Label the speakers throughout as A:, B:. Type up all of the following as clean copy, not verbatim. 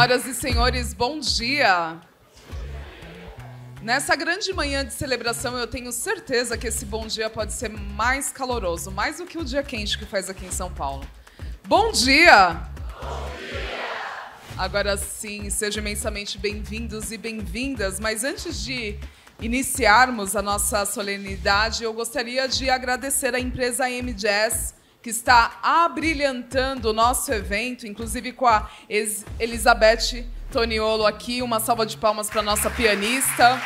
A: Senhoras e senhores, bom dia! Nessa grande manhã de celebração, eu tenho certeza que esse bom dia pode ser mais caloroso, mais do que o dia quente que faz aqui em São Paulo. Bom dia! Bom dia! Agora sim, sejam imensamente bem-vindos e bem-vindas, mas antes de iniciarmos a nossa solenidade, eu gostaria de agradecer à empresa AM Jazz, que está abrilhantando o nosso evento, inclusive com a Elizabeth Toniolo aqui. Uma salva de palmas para a nossa pianista.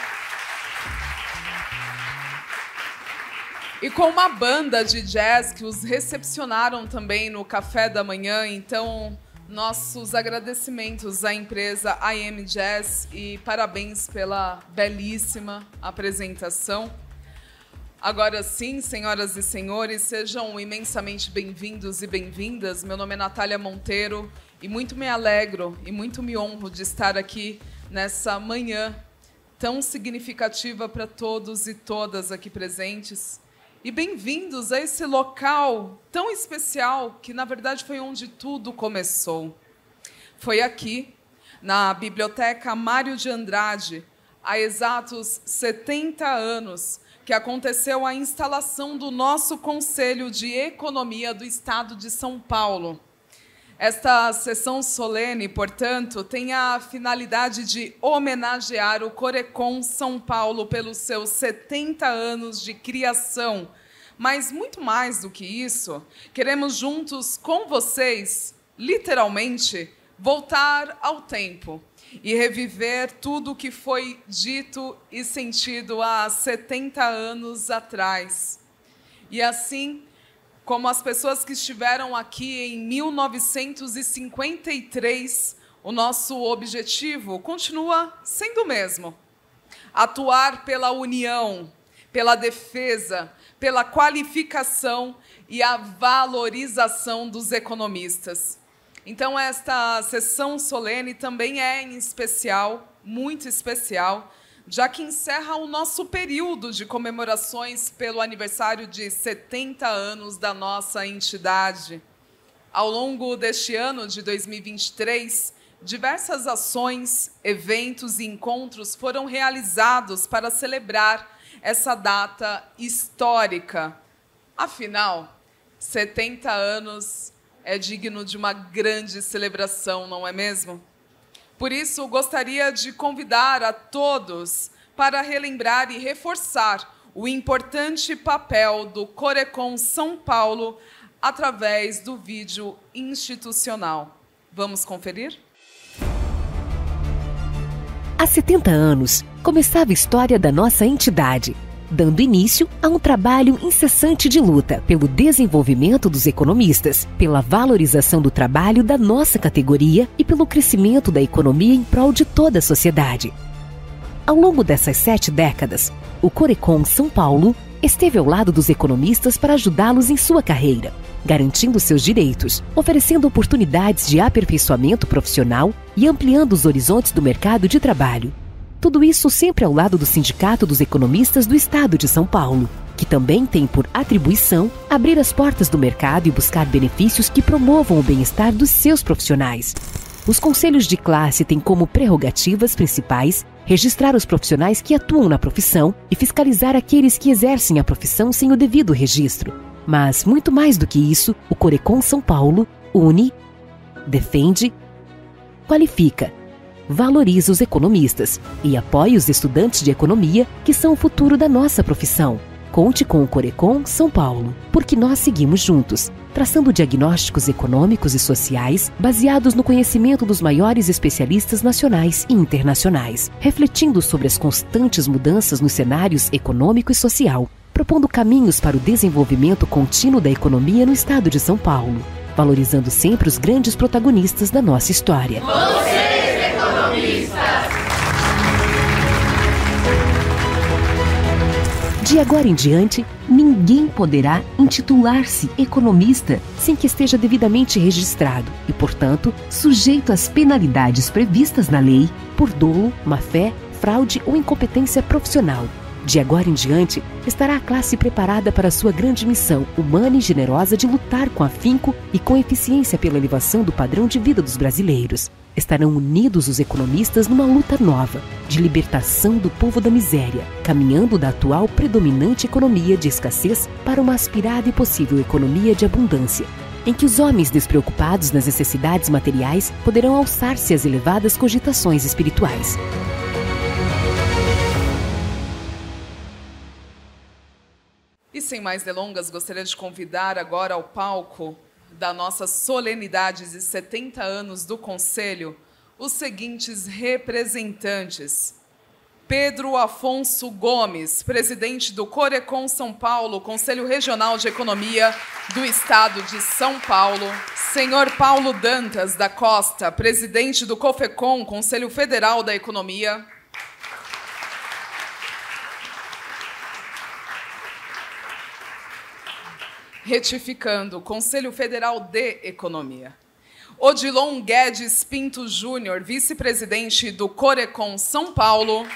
A: E com uma banda de jazz que os recepcionaram também no café da manhã. Então, nossos agradecimentos à empresa AM Jazz e parabéns pela belíssima apresentação. Agora sim, senhoras e senhores, sejam imensamente bem-vindos e bem-vindas. Meu nome é Natália Monteiro e muito me alegro e muito me honro de estar aqui nessa manhã tão significativa para todos e todas aqui presentes. E bem-vindos a esse local tão especial que, na verdade, foi onde tudo começou. Foi aqui, na Biblioteca Mário de Andrade, há exatos 70 anos, que aconteceu a instalação do nosso Conselho de Economia do Estado de São Paulo. Esta sessão solene, portanto, tem a finalidade de homenagear o Corecon São Paulo pelos seus 70 anos de criação. Mas, muito mais do que isso, queremos juntos com vocês, literalmente, voltar ao tempo e reviver tudo o que foi dito e sentido há 70 anos atrás. E assim, como as pessoas que estiveram aqui em 1953, o nosso objetivo continua sendo o mesmo: atuar pela união, pela defesa, pela qualificação e a valorização dos economistas. Então, esta sessão solene também é, em especial, muito especial, já que encerra o nosso período de comemorações pelo aniversário de 70 anos da nossa entidade. Ao longo deste ano de 2023, diversas ações, eventos e encontros foram realizados para celebrar essa data histórica. Afinal, 70 anos é digno de uma grande celebração, não é mesmo? Por isso, gostaria de convidar a todos para relembrar e reforçar o importante papel do Corecon São Paulo através do vídeo institucional. Vamos conferir?
B: Há 70 anos, começava a história da nossa entidade, dando início a um trabalho incessante de luta pelo desenvolvimento dos economistas, pela valorização do trabalho da nossa categoria e pelo crescimento da economia em prol de toda a sociedade. Ao longo dessas 7 décadas, o Corecon São Paulo esteve ao lado dos economistas para ajudá-los em sua carreira, garantindo seus direitos, oferecendo oportunidades de aperfeiçoamento profissional e ampliando os horizontes do mercado de trabalho. Tudo isso sempre ao lado do Sindicato dos Economistas do Estado de São Paulo, que também tem por atribuição abrir as portas do mercado e buscar benefícios que promovam o bem-estar dos seus profissionais. Os conselhos de classe têm como prerrogativas principais registrar os profissionais que atuam na profissão e fiscalizar aqueles que exercem a profissão sem o devido registro. Mas, muito mais do que isso, o Corecon São Paulo une, defende, qualifica, valoriza os economistas e apoia os estudantes de economia que são o futuro da nossa profissão. Conte com o Corecon São Paulo, porque nós seguimos juntos, traçando diagnósticos econômicos e sociais baseados no conhecimento dos maiores especialistas nacionais e internacionais, refletindo sobre as constantes mudanças nos cenários econômico e social, propondo caminhos para o desenvolvimento contínuo da economia no estado de São Paulo, valorizando sempre os grandes protagonistas da nossa história.
C: Vocês, economistas!
B: De agora em diante, ninguém poderá intitular-se economista sem que esteja devidamente registrado e, portanto, sujeito às penalidades previstas na lei por dolo, má-fé, fraude ou incompetência profissional. De agora em diante, estará a classe preparada para sua grande missão humana e generosa de lutar com afinco e com eficiência pela elevação do padrão de vida dos brasileiros. Estarão unidos os economistas numa luta nova, de libertação do povo da miséria, caminhando da atual predominante economia de escassez para uma aspirada e possível economia de abundância, em que os homens despreocupados nas necessidades materiais poderão alçar-se às elevadas cogitações espirituais.
A: E sem mais delongas, gostaria de convidar agora ao palco da nossa solenidade de 70 anos do Conselho os seguintes representantes: Pedro Afonso Gomes, presidente do Corecon São Paulo, Conselho Regional de Economia do Estado de São Paulo. Senhor Paulo Dantas da Costa, presidente do COFECON, Conselho Federal da Economia. Retificando, Conselho Federal de Economia. Odilon Guedes Pinto Júnior, vice-presidente do Corecon São Paulo.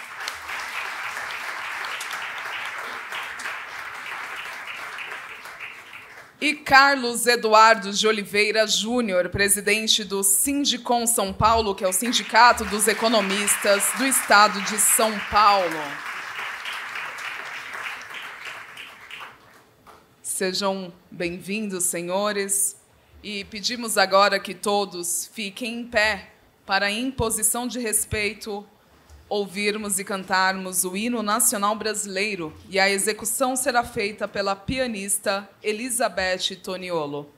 A: E Carlos Eduardo de Oliveira Júnior, presidente do Sindicom São Paulo, que é o Sindicato dos Economistas do Estado de São Paulo. Sejam bem-vindos, senhores, e pedimos agora que todos fiquem em pé para, em posição de respeito, ouvirmos e cantarmos o hino nacional brasileiro, e a execução será feita pela pianista Elizabeth Toniolo.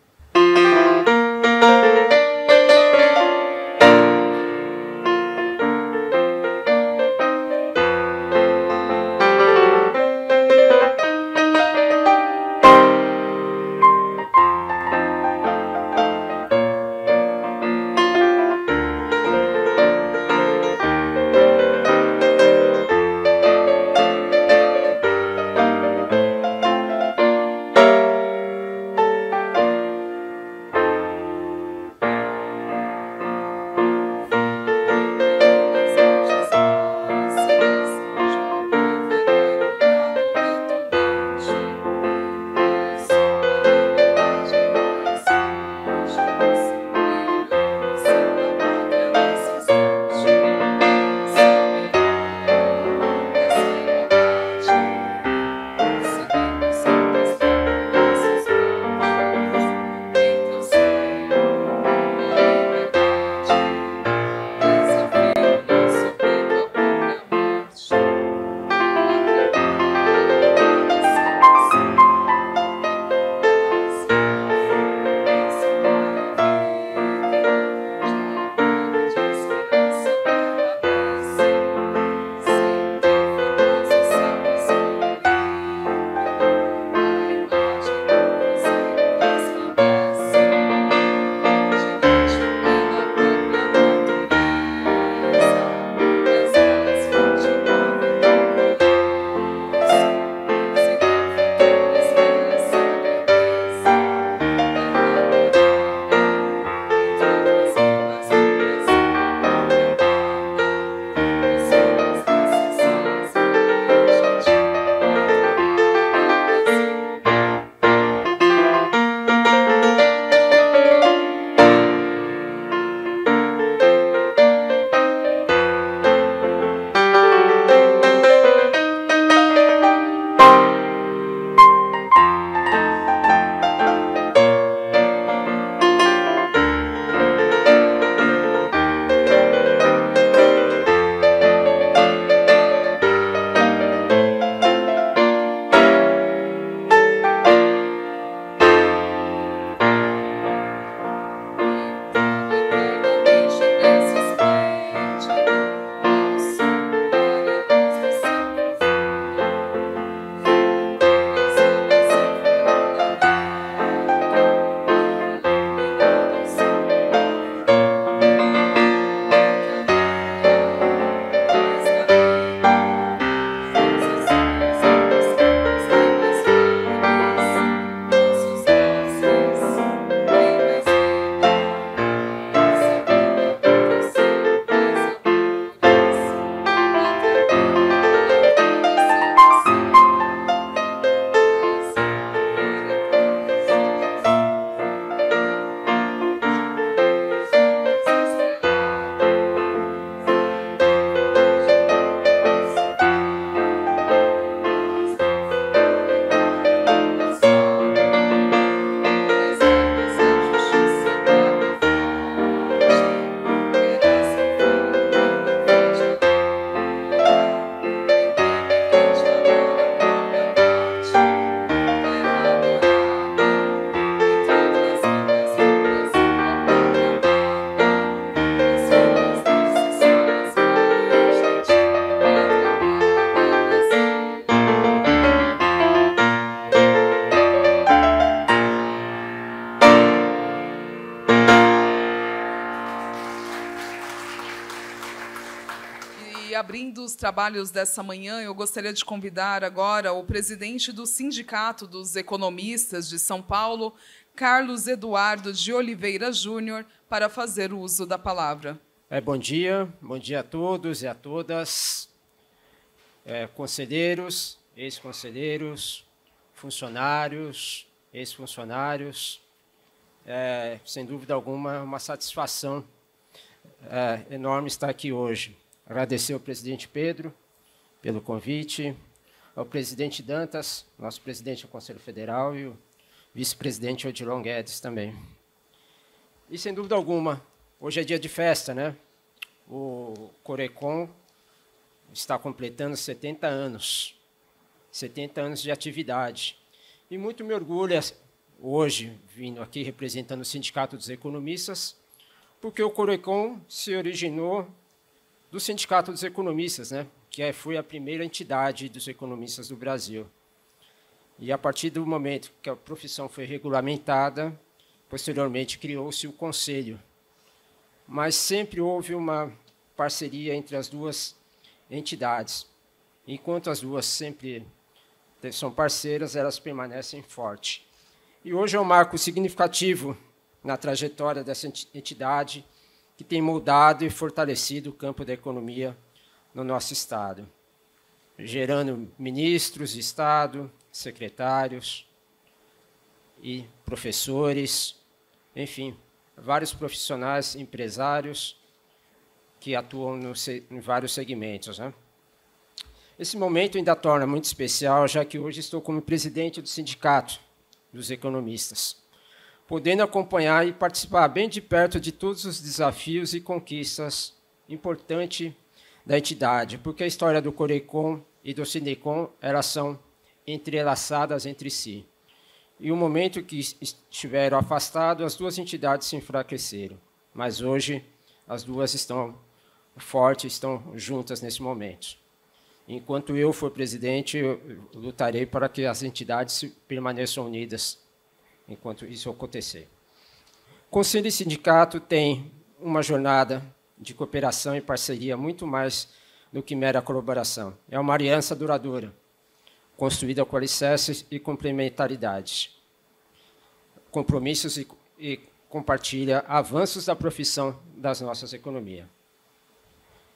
A: abrindo os trabalhos dessa manhã, eu gostaria de convidar agora o presidente do Sindicato dos Economistas de São Paulo, Carlos Eduardo de Oliveira Júnior, para fazer uso da palavra.
D: Bom dia a todos e a todas, conselheiros, ex-conselheiros, funcionários, ex-funcionários. Sem dúvida alguma, uma satisfação enorme estar aqui hoje. Agradecer ao presidente Pedro pelo convite, ao presidente Dantas, nosso presidente do Conselho Federal, e o vice-presidente Odilon Guedes também. E, sem dúvida alguma, hoje é dia de festa, né? O Corecon está completando 70 anos de atividade. E muito me orgulha hoje, vindo aqui representando o Sindicato dos Economistas, porque o Corecon se originou do Sindicato dos Economistas, né? Que foi a primeira entidade dos economistas do Brasil. E, a partir do momento que a profissão foi regulamentada, posteriormente criou-se o Conselho. Mas sempre houve uma parceria entre as duas entidades. Enquanto as duas sempre são parceiras, elas permanecem fortes. E hoje é um marco significativo na trajetória dessa entidade que tem moldado e fortalecido o campo da economia no nosso Estado, gerando ministros de Estado, secretários e professores, enfim, vários profissionais, empresários que atuam em vários segmentos, né? Esse momento ainda torna muito especial, já que hoje estou como presidente do Sindicato dos Economistas, podendo acompanhar e participar bem de perto de todos os desafios e conquistas importantes da entidade, porque a história do Corecon e do Sindecon, elas são entrelaçadas entre si. E o momento que estiveram afastados, as duas entidades se enfraqueceram. Mas hoje as duas estão fortes, estão juntas nesse momento. Enquanto eu for presidente, eu lutarei para que as entidades permaneçam unidas enquanto isso acontecer. Conselho e sindicato têm uma jornada de cooperação e parceria muito mais do que mera colaboração. É uma aliança duradoura, construída com alicerces e complementaridade, compromissos e compartilha avanços da profissão das nossas economias.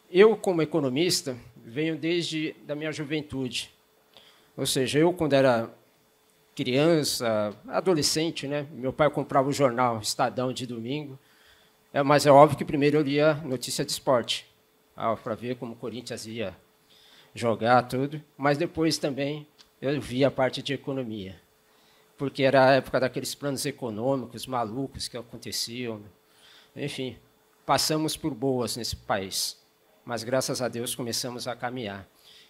D: Eu, como economista, venho desde a minha juventude. Ou seja, eu, quando era criança, adolescente, né, meu pai comprava o jornal Estadão de domingo, mas é óbvio que primeiro eu lia notícia de esporte, para ver como o Corinthians ia jogar, tudo, mas depois também eu via a parte de economia, porque era a época daqueles planos econômicos malucos que aconteciam. Enfim, passamos por boas nesse país, mas graças a Deus começamos a caminhar.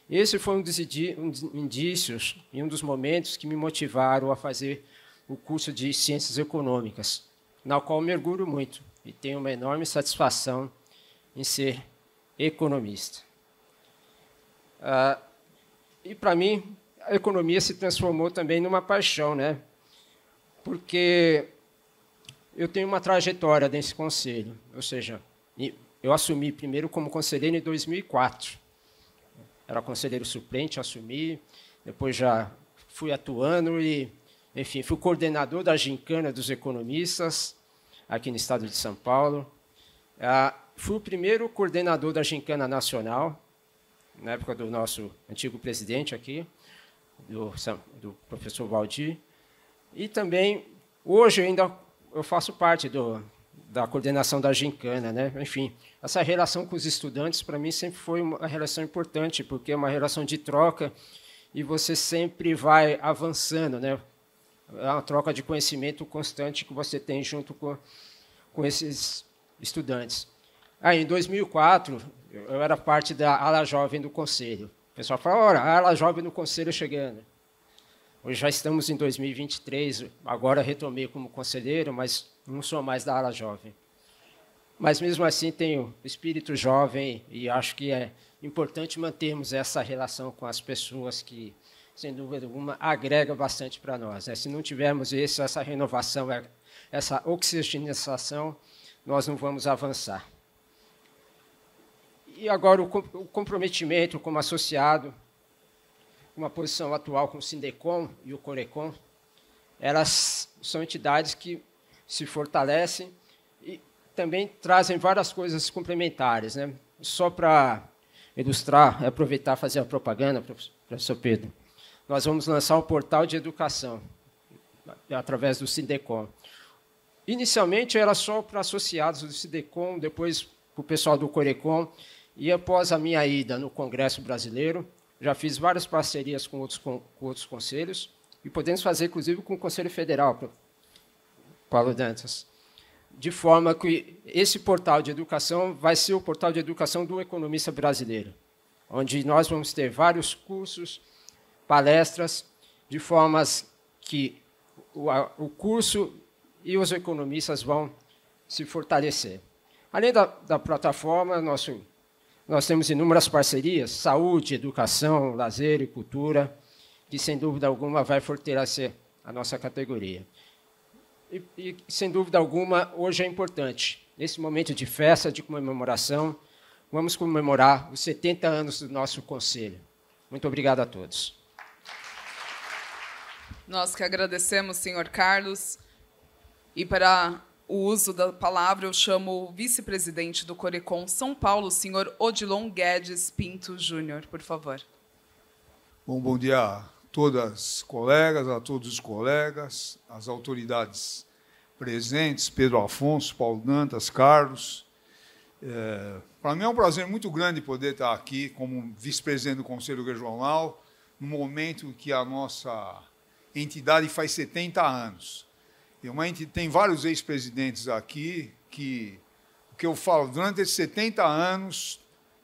D: Esse foi um dos indícios e um dos momentos que me motivaram a fazer o curso de Ciências Econômicas, na qual me orgulho muito e tenho uma enorme satisfação em ser economista. E, para mim, a economia se transformou também numa paixão, né? Porque eu tenho uma trajetória nesse conselho, ou seja, eu assumi primeiro como conselheiro em 2004. Era conselheiro suplente, assumi, depois já fui atuando e, enfim, fui coordenador da gincana dos economistas aqui no estado de São Paulo. Fui o primeiro coordenador da gincana nacional, na época do nosso antigo presidente aqui, do professor Valdir. E também, hoje, eu faço parte da coordenação da gincana, né? Enfim, essa relação com os estudantes, para mim, sempre foi uma relação importante, porque é uma relação de troca e você sempre vai avançando, né? É uma troca de conhecimento constante que você tem junto com esses estudantes. Em 2004, eu era parte da ala jovem do Conselho. O pessoal fala, olha, a ala jovem do Conselho chegando. Hoje já estamos em 2023, agora retomei como conselheiro, mas não sou mais da ala jovem. Mas, mesmo assim, tenho espírito jovem e acho que é importante mantermos essa relação com as pessoas que, sem dúvida alguma, agrega bastante para nós, né? Se não tivermos essa renovação, essa oxigenação, nós não vamos avançar. E agora o comprometimento como associado, uma posição atual com o Sindecom e o Corecon, elas são entidades que se fortalecem e também trazem várias coisas complementares, né? Só para ilustrar, aproveitar e fazer a propaganda, professor Pedro, nós vamos lançar um portal de educação através do Sindecom. Inicialmente era só para associados do Sindecom, depois para o pessoal do Corecon, e após a minha ida no Congresso Brasileiro, já fiz várias parcerias com outros conselhos, e podemos fazer, inclusive, com o Conselho Federal, Paulo Dantas, de forma que esse portal de educação vai ser o portal de educação do economista brasileiro, onde nós vamos ter vários cursos, palestras, de formas que o curso e os economistas vão se fortalecer. Além da plataforma, nós temos inúmeras parcerias, saúde, educação, lazer e cultura, que, sem dúvida alguma, vai fortalecer a nossa categoria. E, sem dúvida alguma, hoje é importante. Nesse momento de festa, de comemoração, vamos comemorar os 70 anos do nosso Conselho. Muito obrigado a todos.
A: Nós que agradecemos, senhor Carlos. E para o uso da palavra, eu chamo o vice-presidente do Corecon São Paulo, senhor Odilon Guedes Pinto Júnior, por favor.
E: Bom dia a todas as colegas, a todos os colegas, as autoridades presentes, Pedro Afonso, Paulo Dantas, Carlos. Para mim é um prazer muito grande poder estar aqui como vice-presidente do Conselho Regional, no momento em que a nossa entidade faz 70 anos. Tem vários ex-presidentes aqui que, o que eu falo, durante esses 70 anos,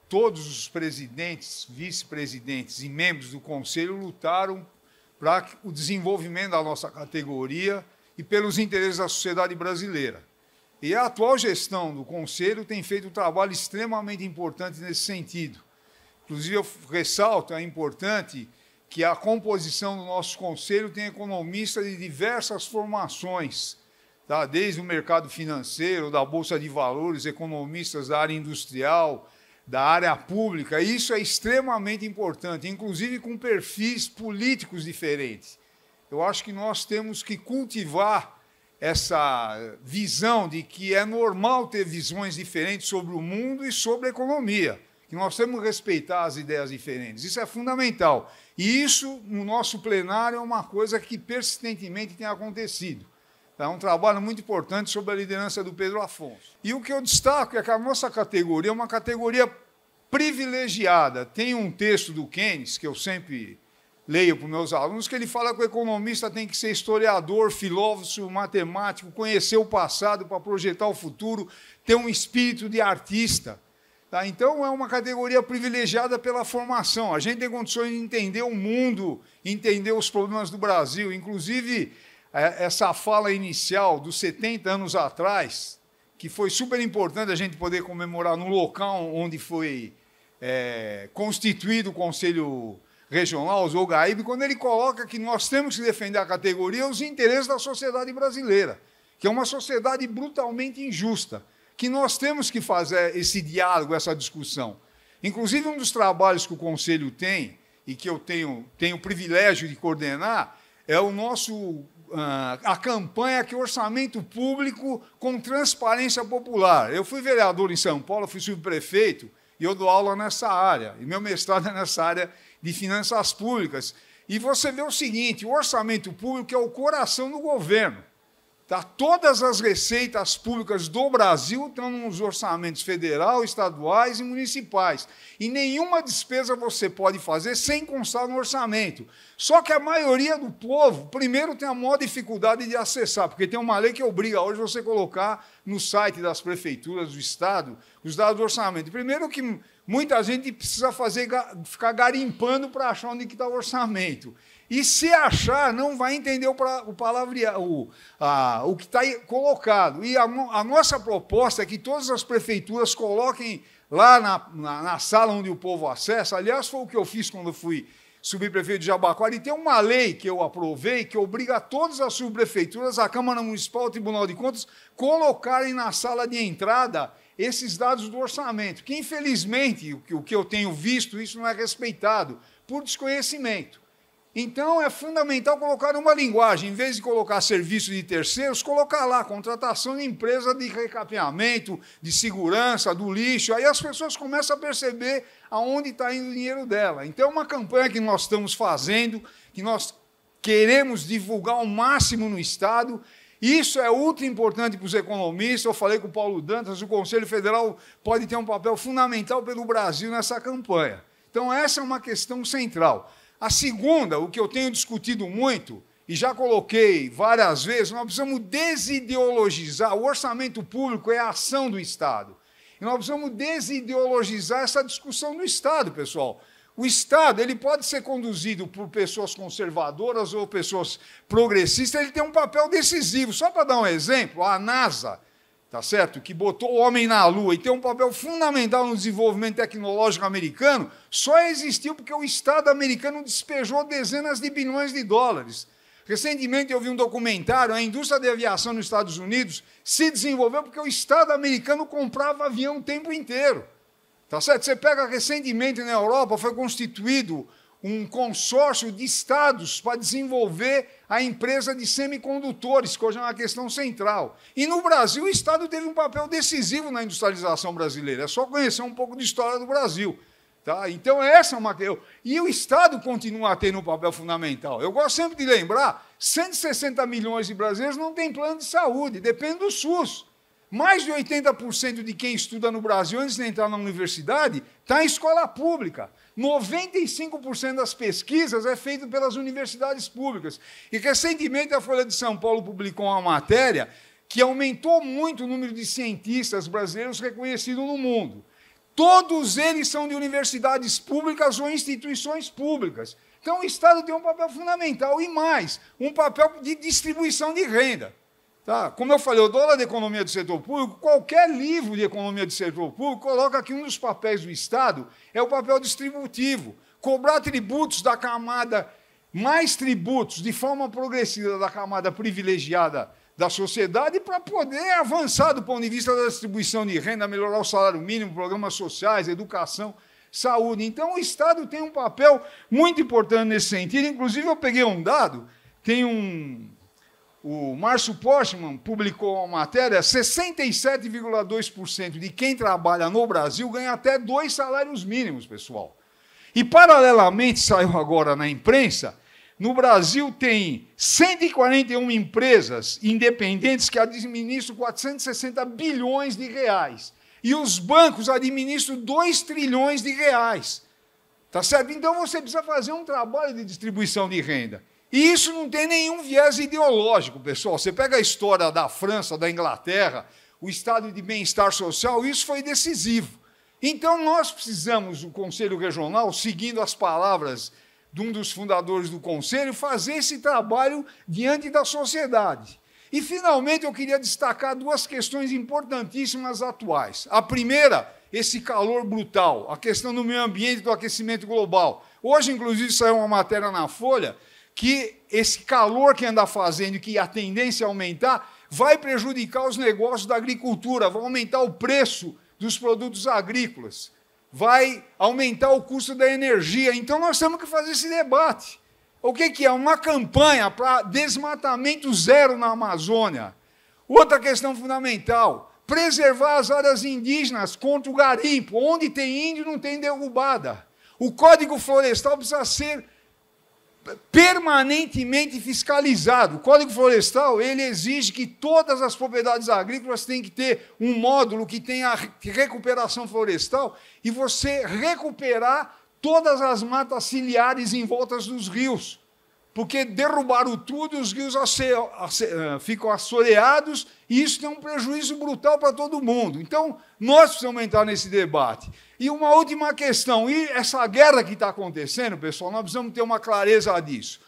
E: todos os presidentes, vice-presidentes e membros do Conselho lutaram para o desenvolvimento da nossa categoria e pelos interesses da sociedade brasileira. E a atual gestão do Conselho tem feito um trabalho extremamente importante nesse sentido. Inclusive, eu ressalto, é importante que a composição do nosso Conselho tem economistas de diversas formações, tá? Desde o mercado financeiro, da Bolsa de Valores, economistas da área industrial, da área pública. E isso é extremamente importante, inclusive com perfis políticos diferentes. Eu acho que nós temos que cultivar essa visão de que é normal ter visões diferentes sobre o mundo e sobre a economia, que nós temos que respeitar as ideias diferentes. Isso é fundamental. E isso, no nosso plenário, é uma coisa que persistentemente tem acontecido. É um trabalho muito importante sob a liderança do Pedro Afonso. E o que eu destaco é que a nossa categoria é uma categoria privilegiada. Tem um texto do Keynes, que eu sempre leio para os meus alunos, que ele fala que o economista tem que ser historiador, filósofo, matemático, conhecer o passado para projetar o futuro, ter um espírito de artista. Tá? Então, é uma categoria privilegiada pela formação. A gente tem condições de entender o mundo, entender os problemas do Brasil. Inclusive, essa fala inicial dos 70 anos atrás, que foi super importante a gente poder comemorar no local onde foi constituído o Conselho Regional, o Zogaíbe, quando ele coloca que nós temos que defender a categoria e os interesses da sociedade brasileira, que é uma sociedade brutalmente injusta, que nós temos que fazer esse diálogo, essa discussão. Inclusive, um dos trabalhos que o Conselho tem, e que eu tenho o privilégio de coordenar, é a campanha que é Orçamento Público com Transparência Popular. Eu fui vereador em São Paulo, fui subprefeito, e eu dou aula nessa área, e meu mestrado é nessa área de finanças públicas. E você vê o seguinte, o orçamento público é o coração do governo. Tá? Todas as receitas públicas do Brasil estão nos orçamentos federal, estaduais e municipais. E nenhuma despesa você pode fazer sem constar no orçamento. Só que a maioria do povo, primeiro, tem a maior dificuldade de acessar, porque tem uma lei que obriga hoje você colocar no site das prefeituras do Estado os dados do orçamento. Primeiro que muita gente precisa ficar garimpando para achar onde está o orçamento. E se achar, não vai entender o que está colocado. E a nossa proposta é que todas as prefeituras coloquem lá na sala onde o povo acessa. Aliás, foi o que eu fiz quando eu fui subprefeito de Jabaquara, e tem uma lei que eu aprovei que obriga todas as subprefeituras, a Câmara Municipal, o Tribunal de Contas, colocarem na sala de entrada esses dados do orçamento, que infelizmente, o que eu tenho visto, isso não é respeitado, por desconhecimento. Então, é fundamental colocar uma linguagem, em vez de colocar serviço de terceiros, colocar lá contratação de empresa de recapeamento, de segurança, do lixo, aí as pessoas começam a perceber aonde está indo o dinheiro dela. Então, é uma campanha que nós estamos fazendo, que nós queremos divulgar ao máximo no Estado. Isso é ultra importante para os economistas. Eu falei com o Paulo Dantas, o Conselho Federal pode ter um papel fundamental pelo Brasil nessa campanha. Então, essa é uma questão central. A segunda, o que eu tenho discutido muito, e já coloquei várias vezes, nós precisamos desideologizar. O orçamento público é a ação do Estado. E nós precisamos desideologizar essa discussão no Estado, pessoal. O Estado ele pode ser conduzido por pessoas conservadoras ou pessoas progressistas, ele tem um papel decisivo. Só para dar um exemplo, a NASA, tá certo? Que botou o homem na Lua e tem um papel fundamental no desenvolvimento tecnológico americano, só existiu porque o Estado americano despejou dezenas de bilhões de dólares. Recentemente eu vi um documentário, a indústria de aviação nos Estados Unidos se desenvolveu porque o Estado americano comprava avião o tempo inteiro. Tá certo? Você pega recentemente na Europa, foi constituído um consórcio de estados para desenvolver a empresa de semicondutores, que hoje é uma questão central. E no Brasil, o Estado teve um papel decisivo na industrialização brasileira. É só conhecer um pouco de história do Brasil. Tá? Então, essa é uma... E o Estado continua tendo um papel fundamental. Eu gosto sempre de lembrar, 160 milhões de brasileiros não têm plano de saúde, depende do SUS. Mais de 80% de quem estuda no Brasil antes de entrar na universidade está em escola pública. 95% das pesquisas é feito pelas universidades públicas. E, recentemente, a Folha de São Paulo publicou uma matéria que aumentou muito o número de cientistas brasileiros reconhecidos no mundo. Todos eles são de universidades públicas ou instituições públicas. Então, o Estado tem um papel fundamental e mais, um papel de distribuição de renda. Tá? Como eu falei, eu dou aula de economia do setor público, qualquer livro de economia do setor público coloca que um dos papéis do Estado é o papel distributivo. Cobrar tributos da camada, mais tributos, de forma progressiva da camada privilegiada da sociedade para poder avançar do ponto de vista da distribuição de renda, melhorar o salário mínimo, programas sociais, educação, saúde. Então, o Estado tem um papel muito importante nesse sentido. Inclusive, eu peguei um dado, o Márcio Postman publicou uma matéria, 67,2% de quem trabalha no Brasil ganha até 2 salários mínimos, pessoal. E, paralelamente, saiu agora na imprensa, no Brasil tem 141 empresas independentes que administram 460 bilhões de reais. E os bancos administram 2 trilhões de reais. Tá certo? Então, você precisa fazer um trabalho de distribuição de renda. E isso não tem nenhum viés ideológico, pessoal. Você pega a história da França, da Inglaterra, o estado de bem-estar social, isso foi decisivo. Então, nós precisamos, o Conselho Regional, seguindo as palavras de um dos fundadores do Conselho, fazer esse trabalho diante da sociedade. E, finalmente, eu queria destacar 2 questões importantíssimas atuais. A primeira, esse calor brutal, a questão do meio ambiente e do aquecimento global. Hoje, inclusive, saiu uma matéria na Folha que esse calor que anda fazendo e que a tendência é aumentar vai prejudicar os negócios da agricultura, vai aumentar o preço dos produtos agrícolas, vai aumentar o custo da energia. Então, nós temos que fazer esse debate. O que é? Uma campanha para desmatamento zero na Amazônia. Outra questão fundamental, preservar as áreas indígenas contra o garimpo. Onde tem índio, não tem derrubada. O Código Florestal precisa ser permanentemente fiscalizado. O Código Florestal ele exige que todas as propriedades agrícolas têm que ter um módulo que tenha recuperação florestal e você recuperar todas as matas ciliares em volta dos rios. Porque derrubaram tudo e os rios ficam assoreados e isso tem um prejuízo brutal para todo mundo. Então, nós precisamos entrar nesse debate. E uma última questão, e essa guerra que está acontecendo, pessoal, nós precisamos ter uma clareza disso.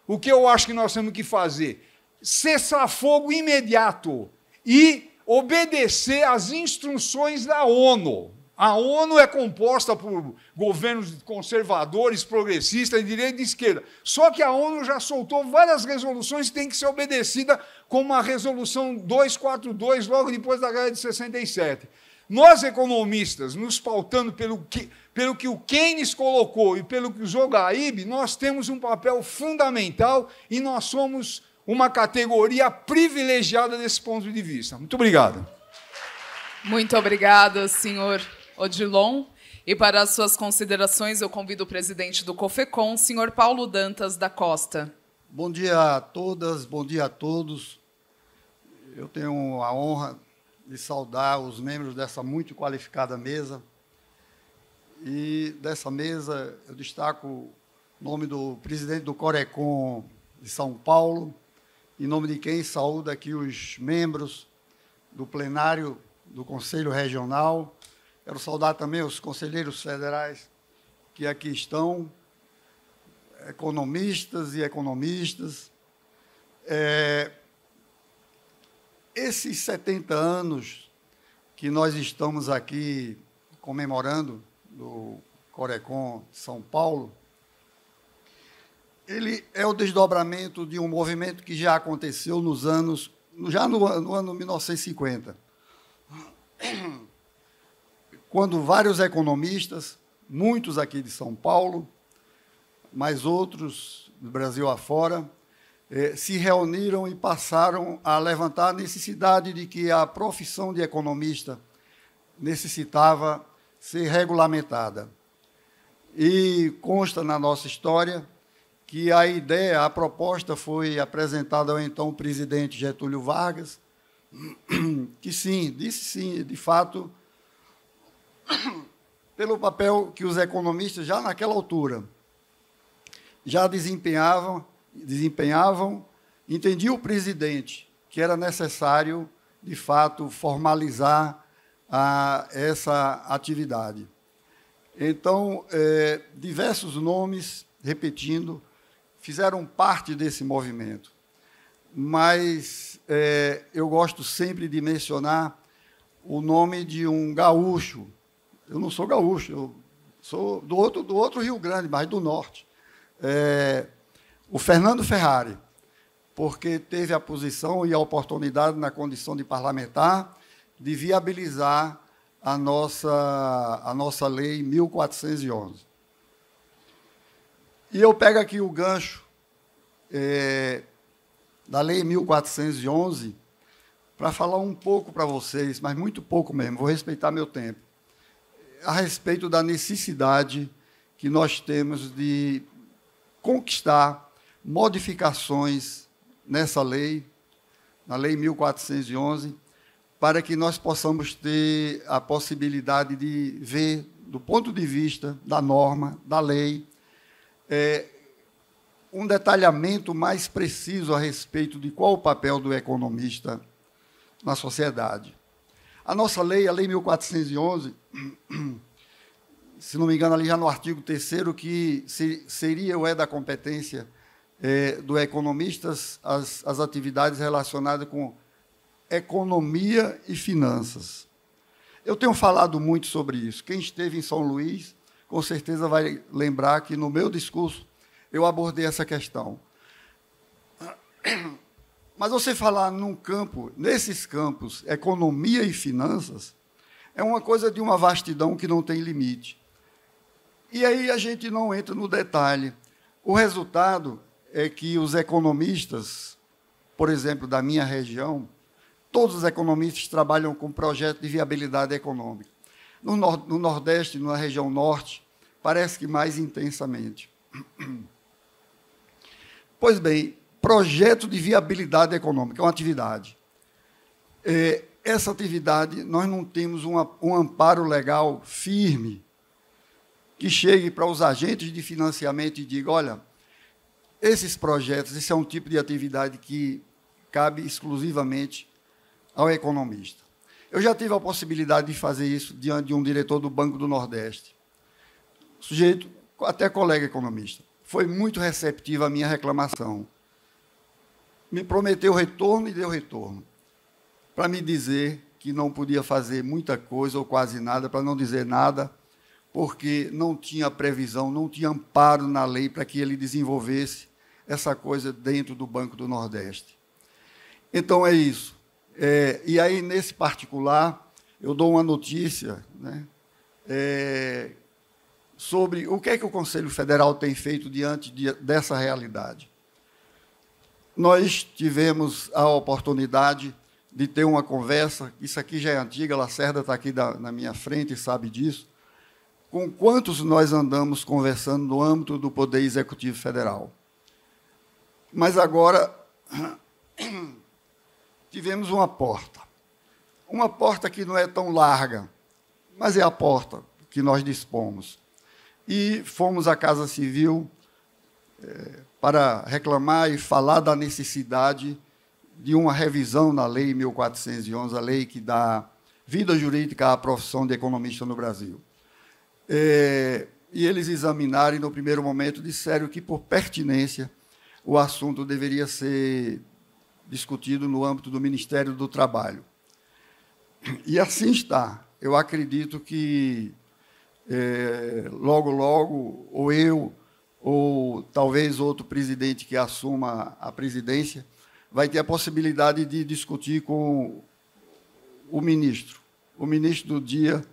E: O que eu acho que nós temos que fazer? Cessar fogo imediato e obedecer às instruções da ONU. A ONU é composta por governos conservadores, progressistas, de direita e de esquerda. Só que a ONU já soltou várias resoluções que têm que ser obedecidas, como a Resolução 242, logo depois da Guerra de 67. Nós, economistas, nos pautando pelo que o Keynes colocou e pelo que usou Gaib, nós temos um papel fundamental e nós somos uma categoria privilegiada desse ponto de vista. Muito obrigado.
A: Muito obrigada, senhor Odilon. E para as suas considerações, eu convido o presidente do COFECON, senhor Paulo Dantas da Costa.
F: Bom dia a todas, bom dia a todos. Eu tenho a honra de saudar os membros dessa muito qualificada mesa. E dessa mesa eu destaco o nome do presidente do Corecon de São Paulo, em nome de quem saúdo aqui os membros do plenário do Conselho Regional. Quero saudar também os conselheiros federais que aqui estão, economistas e economistas. Esses 70 anos que nós estamos aqui comemorando do Corecon São Paulo, ele é o desdobramento de um movimento que já aconteceu no ano 1950. Quando vários economistas, muitos aqui de São Paulo, mas outros do Brasil afora, se reuniram e passaram a levantar a necessidade de que a profissão de economista necessitava ser regulamentada. E consta na nossa história que a proposta foi apresentada ao então presidente Getúlio Vargas, que disse sim, de fato, pelo papel que os economistas, já naquela altura, já desempenhavam, entendia o presidente que era necessário, de fato, formalizar essa atividade. Então, diversos nomes, repetindo, fizeram parte desse movimento. Mas eu gosto sempre de mencionar o nome de um gaúcho. Eu não sou gaúcho, eu sou do outro Rio Grande, mas do norte. O Fernando Ferrari, porque teve a posição e a oportunidade, na condição de parlamentar, de viabilizar a nossa lei 1411. E eu pego aqui o gancho da lei 1411 para falar um pouco para vocês, mas muito pouco mesmo, vou respeitar meu tempo, a respeito da necessidade que nós temos de conquistar modificações nessa lei, na lei 1411, para que nós possamos ter a possibilidade de ver, do ponto de vista da norma, da lei, um detalhamento mais preciso a respeito de qual o papel do economista na sociedade. A nossa lei, a Lei 1411, se não me engano, ali já no artigo 3º, que seria ou é da competência do economista as atividades relacionadas com economia e finanças. Eu tenho falado muito sobre isso. Quem esteve em São Luís, com certeza vai lembrar que, no meu discurso, eu abordei essa questão. Mas você falar nesses campos, economia e finanças, é uma coisa de uma vastidão que não tem limite. E aí a gente não entra no detalhe. O resultado é que os economistas, por exemplo, da minha região, todos os economistas trabalham com projeto de viabilidade econômica. No Nordeste, na região Norte, parece que mais intensamente. Pois bem, projeto de viabilidade econômica é uma atividade. Essa atividade, nós não temos um amparo legal firme que chegue para os agentes de financiamento e diga, olha, esses projetos, esse é um tipo de atividade que cabe exclusivamente ao economista. Eu já tive a possibilidade de fazer isso diante de um diretor do Banco do Nordeste. Sujeito, até colega economista, foi muito receptivo à minha reclamação. Me prometeu retorno e deu retorno, para me dizer que não podia fazer muita coisa ou quase nada, para não dizer nada, porque não tinha previsão, não tinha amparo na lei para que ele desenvolvesse essa coisa dentro do Banco do Nordeste. Então, é isso. E aí, nesse particular, eu dou uma notícia, né, sobre o que é que o Conselho Federal tem feito diante dessa realidade. Nós tivemos a oportunidade de ter uma conversa, isso aqui já é antiga, a Lacerda está aqui na minha frente e sabe disso, com quantos nós andamos conversando no âmbito do Poder Executivo Federal. Mas agora tivemos uma porta que não é tão larga, mas é a porta que nós dispomos. E fomos à Casa Civil para reclamar e falar da necessidade de uma revisão na Lei 1411, a lei que dá vida jurídica à profissão de economista no Brasil. E eles examinaram e, no primeiro momento, disseram que, por pertinência, o assunto deveria ser discutido no âmbito do Ministério do Trabalho. E assim está. Eu acredito que, logo, logo, ou eu, ou talvez outro presidente que assuma a presidência, vai ter a possibilidade de discutir com o ministro do dia,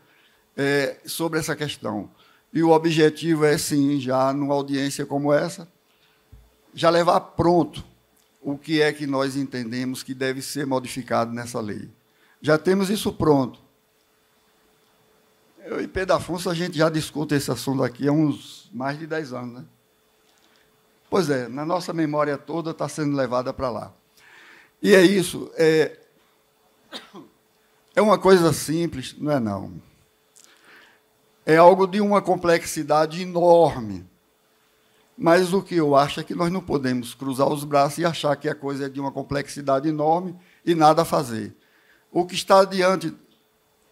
F: sobre essa questão. E o objetivo é, sim, já numa audiência como essa, já levar pronto o que é que nós entendemos que deve ser modificado nessa lei. Já temos isso pronto. Eu e Pedro Afonso, a gente já discute esse assunto aqui há uns mais de 10 anos, né? Pois é, na nossa memória toda está sendo levada para lá. E é isso. É uma coisa simples, não é não. É algo de uma complexidade enorme. Mas o que eu acho é que nós não podemos cruzar os braços e achar que a coisa é de uma complexidade enorme e nada a fazer. O que está diante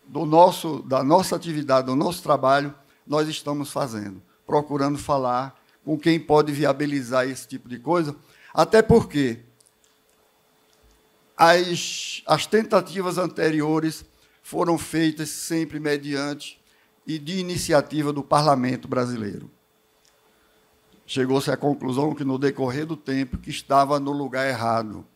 F: da nossa atividade, do nosso trabalho, nós estamos fazendo, procurando falar com quem pode viabilizar esse tipo de coisa, até porque as tentativas anteriores foram feitas sempre mediante e de iniciativa do Parlamento brasileiro. Chegou-se à conclusão que, no decorrer do tempo, que estava no lugar errado.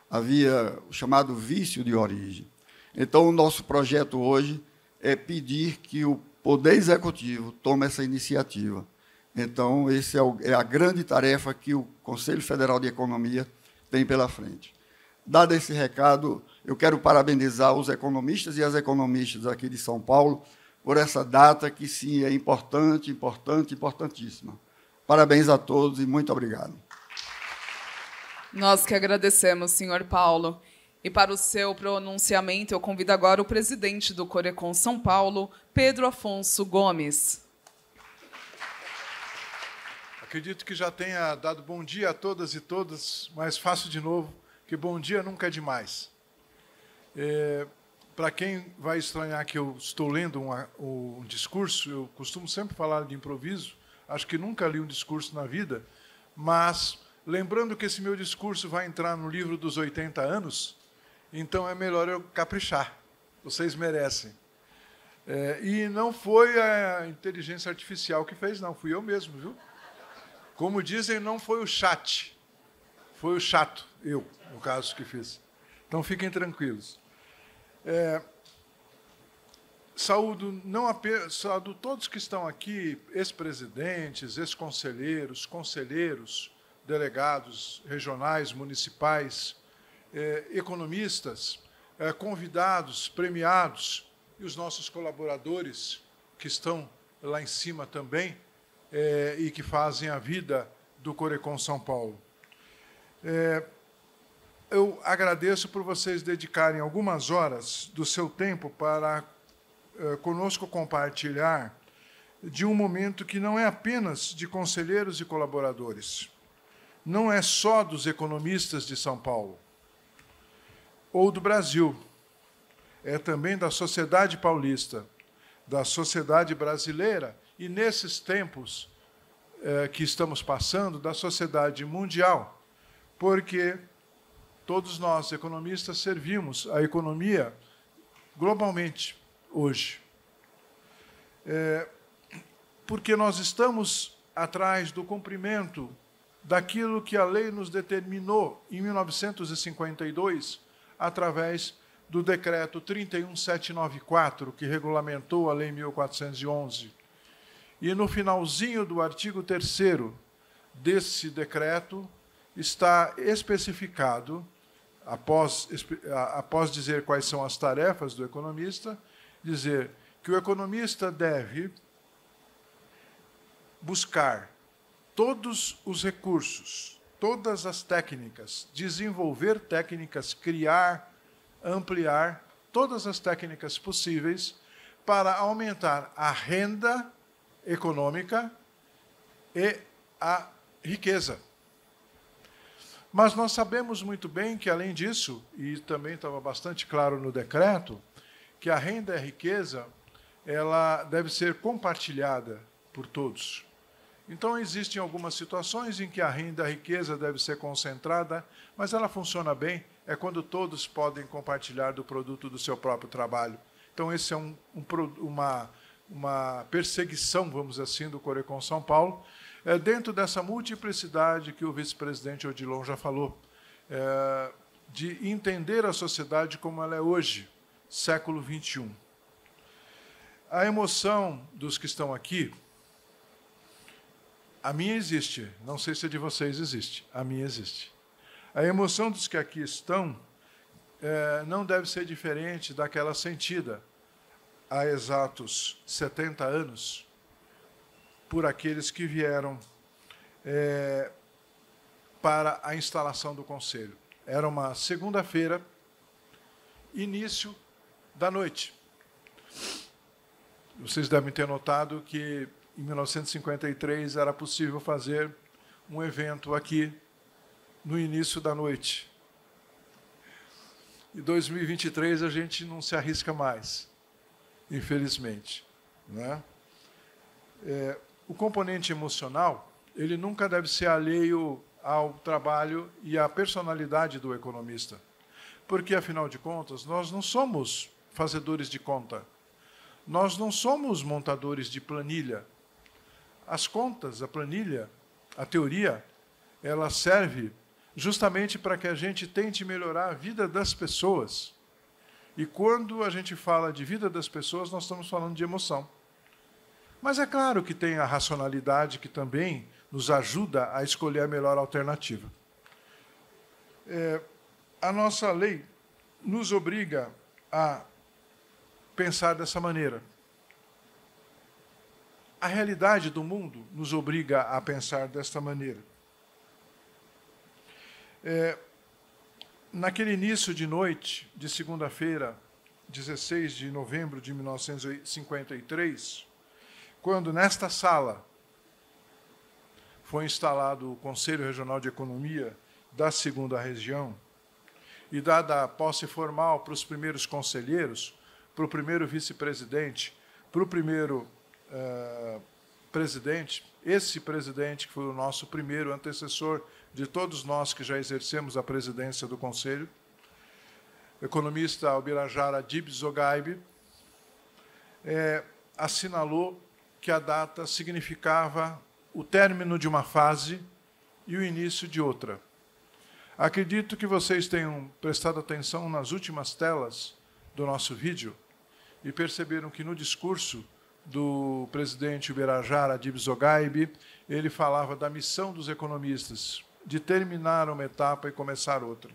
F: Havia o chamado vício de origem. Então, o nosso projeto hoje é pedir que o Poder Executivo tome essa iniciativa. Então, essa é a grande tarefa que o Conselho Federal de Economia tem pela frente. Dado esse recado, eu quero parabenizar os economistas e as economistas aqui de São Paulo por essa data que, sim, é importante, importantíssima. Parabéns a todos e muito obrigado.
A: Nós que agradecemos, senhor Paulo. E para o seu pronunciamento, eu convido agora o presidente do Corecon São Paulo, Pedro Afonso Gomes.
G: Acredito que já tenha dado bom dia a todas e todos, mas faço de novo, que bom dia nunca é demais. Para quem vai estranhar que eu estou lendo um discurso, eu costumo sempre falar de improviso, acho que nunca li um discurso na vida, mas lembrando que esse meu discurso vai entrar no livro dos 80 anos, então é melhor eu caprichar. Vocês merecem. E não foi a inteligência artificial que fez, não. Fui eu mesmo, viu? Como dizem, não foi o chat. Foi o chato, eu, no caso, que fiz. Então, fiquem tranquilos. Saúdo todos que estão aqui, ex-presidentes, ex-conselheiros, conselheiros, delegados regionais, municipais, economistas, convidados, premiados, e os nossos colaboradores, que estão lá em cima também, e que fazem a vida do Corecon São Paulo. Eu agradeço por vocês dedicarem algumas horas do seu tempo para conosco compartilhar de um momento que não é apenas de conselheiros e colaboradores, não é só dos economistas de São Paulo ou do Brasil, é também da sociedade paulista, da sociedade brasileira e, nesses tempos que estamos passando, da sociedade mundial, porque todos nós, economistas, servimos a economia globalmente, hoje. Porque nós estamos atrás do cumprimento daquilo que a lei nos determinou em 1952, através do decreto 31794, que regulamentou a lei 1411. E no finalzinho do artigo 3º desse decreto está especificado, após dizer quais são as tarefas do economista, dizer que o economista deve buscar todos os recursos, todas as técnicas, desenvolver técnicas, criar, ampliar todas as técnicas possíveis para aumentar a renda econômica e a riqueza. Mas nós sabemos muito bem que, além disso, e também estava bastante claro no decreto, que a renda e a riqueza ela deve ser compartilhada por todos. Então, existem algumas situações em que a renda e a riqueza deve ser concentrada, mas ela funciona bem, é quando todos podem compartilhar do produto do seu próprio trabalho. Então, esse é uma perseguição, vamos dizer assim, do Corecon São Paulo, dentro dessa multiplicidade que o vice-presidente Odilon já falou, de entender a sociedade como ela é hoje, século XXI. A emoção dos que estão aqui, a minha existe, não sei se a de vocês existe, a minha existe. A emoção dos que aqui estão não deve ser diferente daquela sentida há exatos 70 anos por aqueles que vieram para a instalação do Conselho. Era uma segunda-feira, início da noite. Vocês devem ter notado que em 1953 era possível fazer um evento aqui no início da noite. Em 2023 a gente não se arrisca mais, infelizmente, né? O componente emocional, ele nunca deve ser alheio ao trabalho e à personalidade do economista, porque, afinal de contas, nós não somos fazedores de conta, nós não somos montadores de planilha. As contas, a planilha, a teoria, ela serve justamente para que a gente tente melhorar a vida das pessoas. E quando a gente fala de vida das pessoas, nós estamos falando de emoção. Mas é claro que tem a racionalidade que também nos ajuda a escolher a melhor alternativa. A nossa lei nos obriga a pensar dessa maneira. A realidade do mundo nos obriga a pensar desta maneira. Naquele início de noite, de segunda-feira, 16 de novembro de 1953, quando nesta sala foi instalado o Conselho Regional de Economia da 2ª Região, e dada a posse formal para os primeiros conselheiros, para o primeiro vice-presidente, para o primeiro presidente, esse presidente que foi o nosso primeiro antecessor de todos nós que já exercemos a presidência do Conselho, o economista Albirajara Dibs Zogaib, assinalou que a data significava o término de uma fase e o início de outra. Acredito que vocês tenham prestado atenção nas últimas telas do nosso vídeo e perceberam que no discurso do presidente Ubirajara Dibs Zogaib, ele falava da missão dos economistas, de terminar uma etapa e começar outra.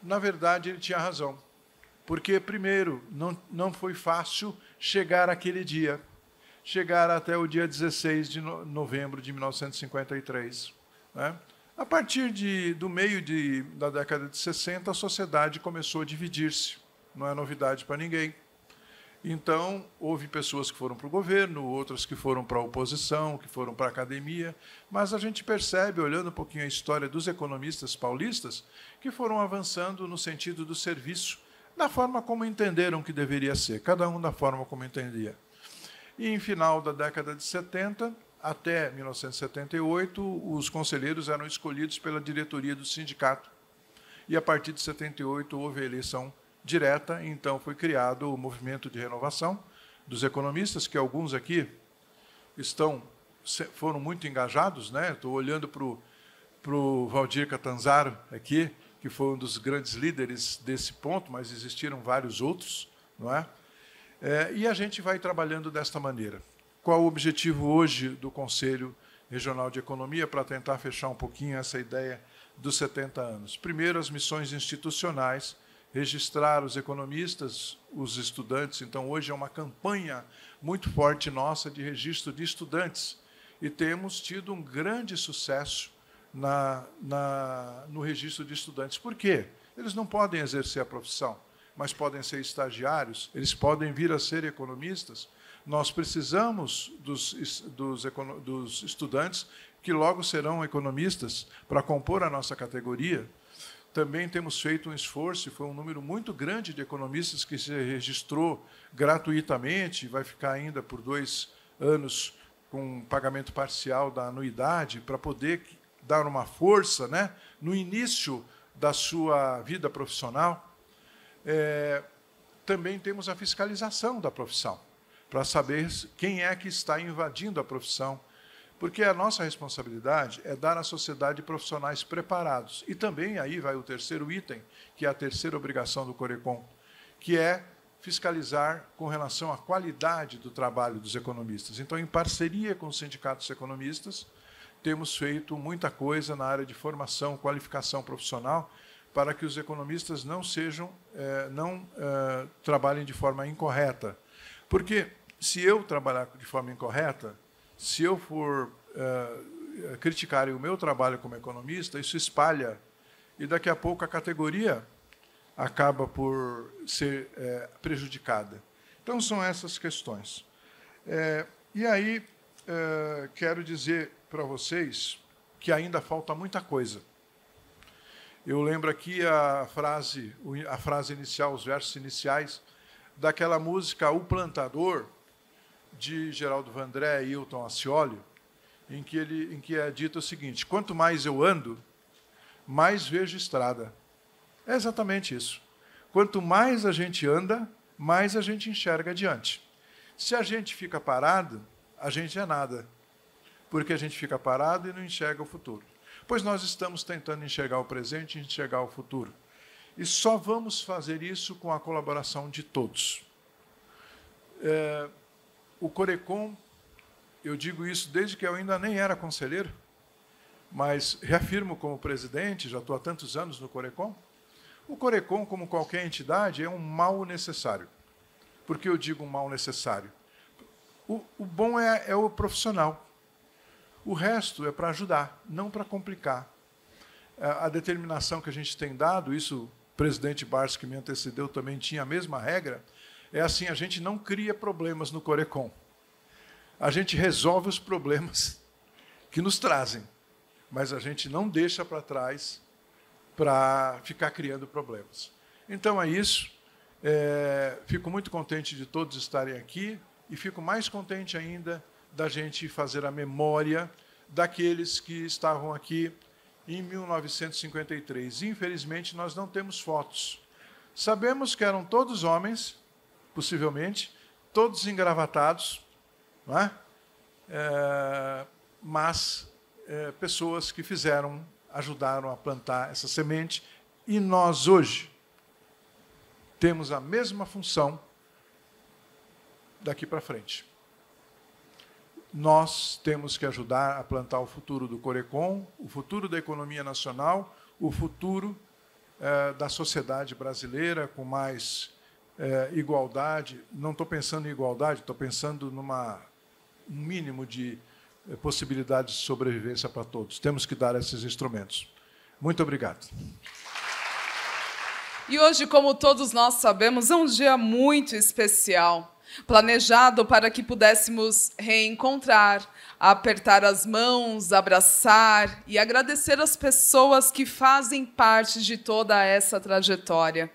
G: Na verdade, ele tinha razão, porque, primeiro, não foi fácil chegar àquele dia, chegar até o dia 16 de novembro de 1953. Né? A partir do meio da década de 60, a sociedade começou a dividir-se, não é novidade para ninguém. Então, houve pessoas que foram para o governo, outras que foram para a oposição, que foram para a academia, mas a gente percebe, olhando um pouquinho a história dos economistas paulistas, que foram avançando no sentido do serviço, da forma como entenderam que deveria ser, cada um da forma como entendia. E, em final da década de 70, até 1978, os conselheiros eram escolhidos pela diretoria do sindicato. E, a partir de 78, houve a eleição direta, e então foi criado o movimento de renovação dos economistas, que alguns aqui foram muito engajados, né? Estou olhando para o Valdir Catanzaro aqui, que foi um dos grandes líderes desse ponto, mas existiram vários outros, não é? E a gente vai trabalhando desta maneira. Qual o objetivo hoje do Conselho Regional de Economia, para tentar fechar um pouquinho essa ideia dos 70 anos? Primeiro, as missões institucionais, registrar os economistas, os estudantes. Então, hoje é uma campanha muito forte nossa de registro de estudantes, e temos tido um grande sucesso no registro de estudantes. Por quê? Eles não podem exercer a profissão, mas podem ser estagiários, eles podem vir a ser economistas. Nós precisamos dos estudantes que logo serão economistas para compor a nossa categoria. Também temos feito um esforço, e foi um número muito grande de economistas que se registrou gratuitamente, vai ficar ainda por 2 anos com pagamento parcial da anuidade, para poder dar uma força, né, no início da sua vida profissional. Também temos a fiscalização da profissão, para saber quem é que está invadindo a profissão, porque a nossa responsabilidade é dar à sociedade profissionais preparados. E também aí vai o terceiro item, que é a terceira obrigação do Corecon, que é fiscalizar com relação à qualidade do trabalho dos economistas. Então, em parceria com os sindicatos economistas, temos feito muita coisa na área de formação, qualificação profissional, para que os economistas não trabalhem de forma incorreta. Porque, se eu trabalhar de forma incorreta, se eu for criticar o meu trabalho como economista, isso espalha, e daqui a pouco a categoria acaba por ser prejudicada. Então, são essas questões. E aí, quero dizer para vocês que ainda falta muita coisa. Eu lembro aqui a frase inicial, os versos iniciais, daquela música O Plantador, de Geraldo Vandré e Hilton Ascioli, em que é dito o seguinte: quanto mais eu ando, mais vejo estrada. É exatamente isso. Quanto mais a gente anda, mais a gente enxerga adiante. Se a gente fica parado, a gente é nada, porque a gente fica parado e não enxerga o futuro. Pois nós estamos tentando enxergar o presente e enxergar o futuro. E só vamos fazer isso com a colaboração de todos. O Corecon, eu digo isso desde que eu ainda nem era conselheiro, mas reafirmo como presidente, já estou há tantos anos no Corecon. O Corecon, como qualquer entidade, é um mal necessário. Por que eu digo um mal necessário? O bom é o profissional. O resto é para ajudar, não para complicar. A determinação que a gente tem dado, isso o presidente Barros, que me antecedeu, também tinha a mesma regra, é assim: a gente não cria problemas no Corecon. A gente resolve os problemas que nos trazem, mas a gente não deixa para trás para ficar criando problemas. Então, é isso. Fico muito contente de todos estarem aqui e fico mais contente ainda da gente fazer a memória daqueles que estavam aqui em 1953. Infelizmente, nós não temos fotos. Sabemos que eram todos homens, possivelmente, todos engravatados, não é? Mas pessoas que ajudaram a plantar essa semente, e nós, hoje, temos a mesma função daqui para frente. Nós temos que ajudar a plantar o futuro do Corecon, o futuro da economia nacional, o futuro da sociedade brasileira com mais igualdade. Não estou pensando em igualdade, estou pensando num mínimo de possibilidades de sobrevivência para todos. Temos que dar esses instrumentos. Muito obrigado.
A: E hoje, como todos nós sabemos, é um dia muito especial, planejado para que pudéssemos reencontrar, apertar as mãos, abraçar e agradecer as pessoas que fazem parte de toda essa trajetória.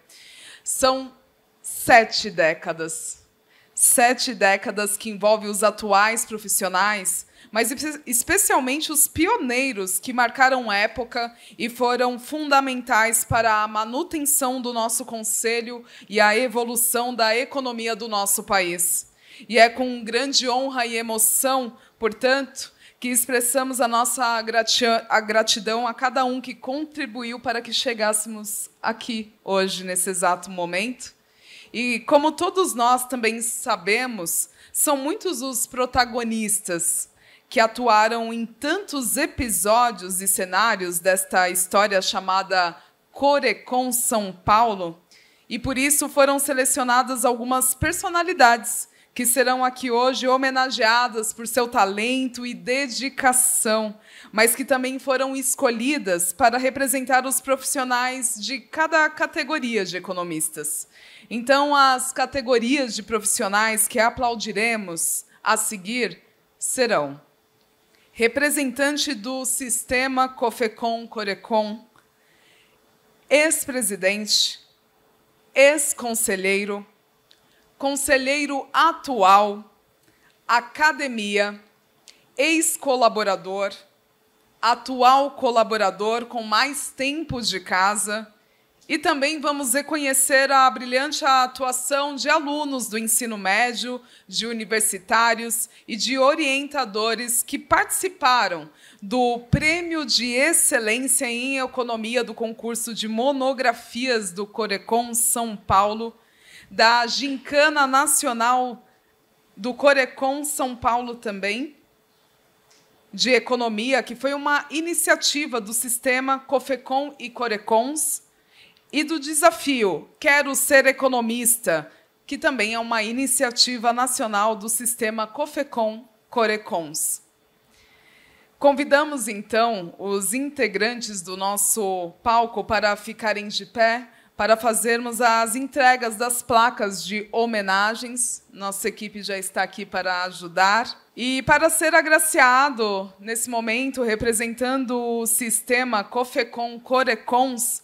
A: São 7 décadas. 7 décadas que envolvem os atuais profissionais, mas especialmente os pioneiros que marcaram época e foram fundamentais para a manutenção do nosso conselho e a evolução da economia do nosso país. E é com grande honra e emoção, portanto, que expressamos a nossa gratidão a cada um que contribuiu para que chegássemos aqui hoje, nesse exato momento. E, como todos nós também sabemos, são muitos os protagonistas que atuaram em tantos episódios e cenários desta história chamada Corecon São Paulo, e por isso foram selecionadas algumas personalidades que serão aqui hoje homenageadas por seu talento e dedicação, mas que também foram escolhidas para representar os profissionais de cada categoria de economistas. Então, as categorias de profissionais que aplaudiremos a seguir serão: representante do sistema COFECON-CORECON, ex-presidente, ex-conselheiro, conselheiro atual, academia, ex-colaborador, atual colaborador com mais tempo de casa, e também vamos reconhecer a brilhante atuação de alunos do ensino médio, de universitários e de orientadores que participaram do Prêmio de Excelência em Economia do concurso de monografias do Corecon São Paulo, da Gincana Nacional do Corecon São Paulo também, de Economia, que foi uma iniciativa do sistema COFECON e Corecons, e do desafio Quero Ser Economista, que também é uma iniciativa nacional do sistema COFECON-Corecons. Convidamos, então, os integrantes do nosso palco para ficarem de pé, para fazermos as entregas das placas de homenagens. Nossa equipe já está aqui para ajudar. E para ser agraciado, nesse momento, representando o sistema COFECON-Corecons,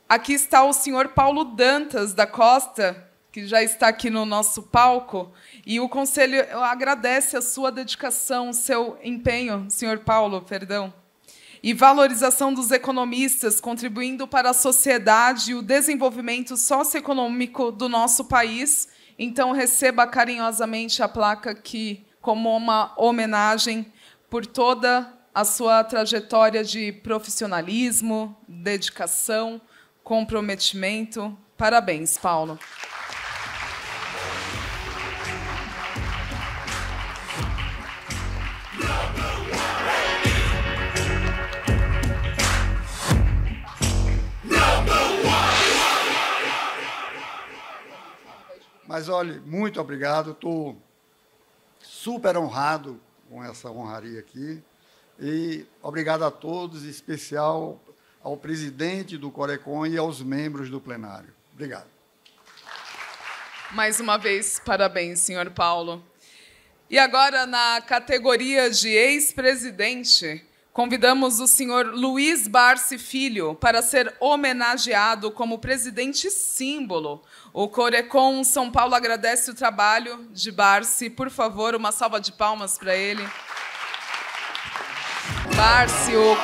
A: aqui está o senhor Paulo Dantas da Costa, que já está aqui no nosso palco, e o Conselho agradece a sua dedicação, o seu empenho, senhor Paulo, perdão, e valorização dos economistas, contribuindo para a sociedade e o desenvolvimento socioeconômico do nosso país. Então, receba carinhosamente a placa aqui como uma homenagem por toda a sua trajetória de profissionalismo, dedicação, comprometimento. Parabéns, Paulo.
F: Mas, olha, muito obrigado. Estou super honrado com essa honraria aqui. E obrigado a todos, em especial ao presidente do Corecon e aos membros do plenário. Obrigado.
A: Mais uma vez, parabéns, senhor Paulo. E agora, na categoria de ex-presidente, convidamos o senhor Luiz Barsi Filho para ser homenageado como presidente símbolo. O Corecon São Paulo agradece o trabalho de Barsi. Por favor, uma salva de palmas para ele. Barsi, o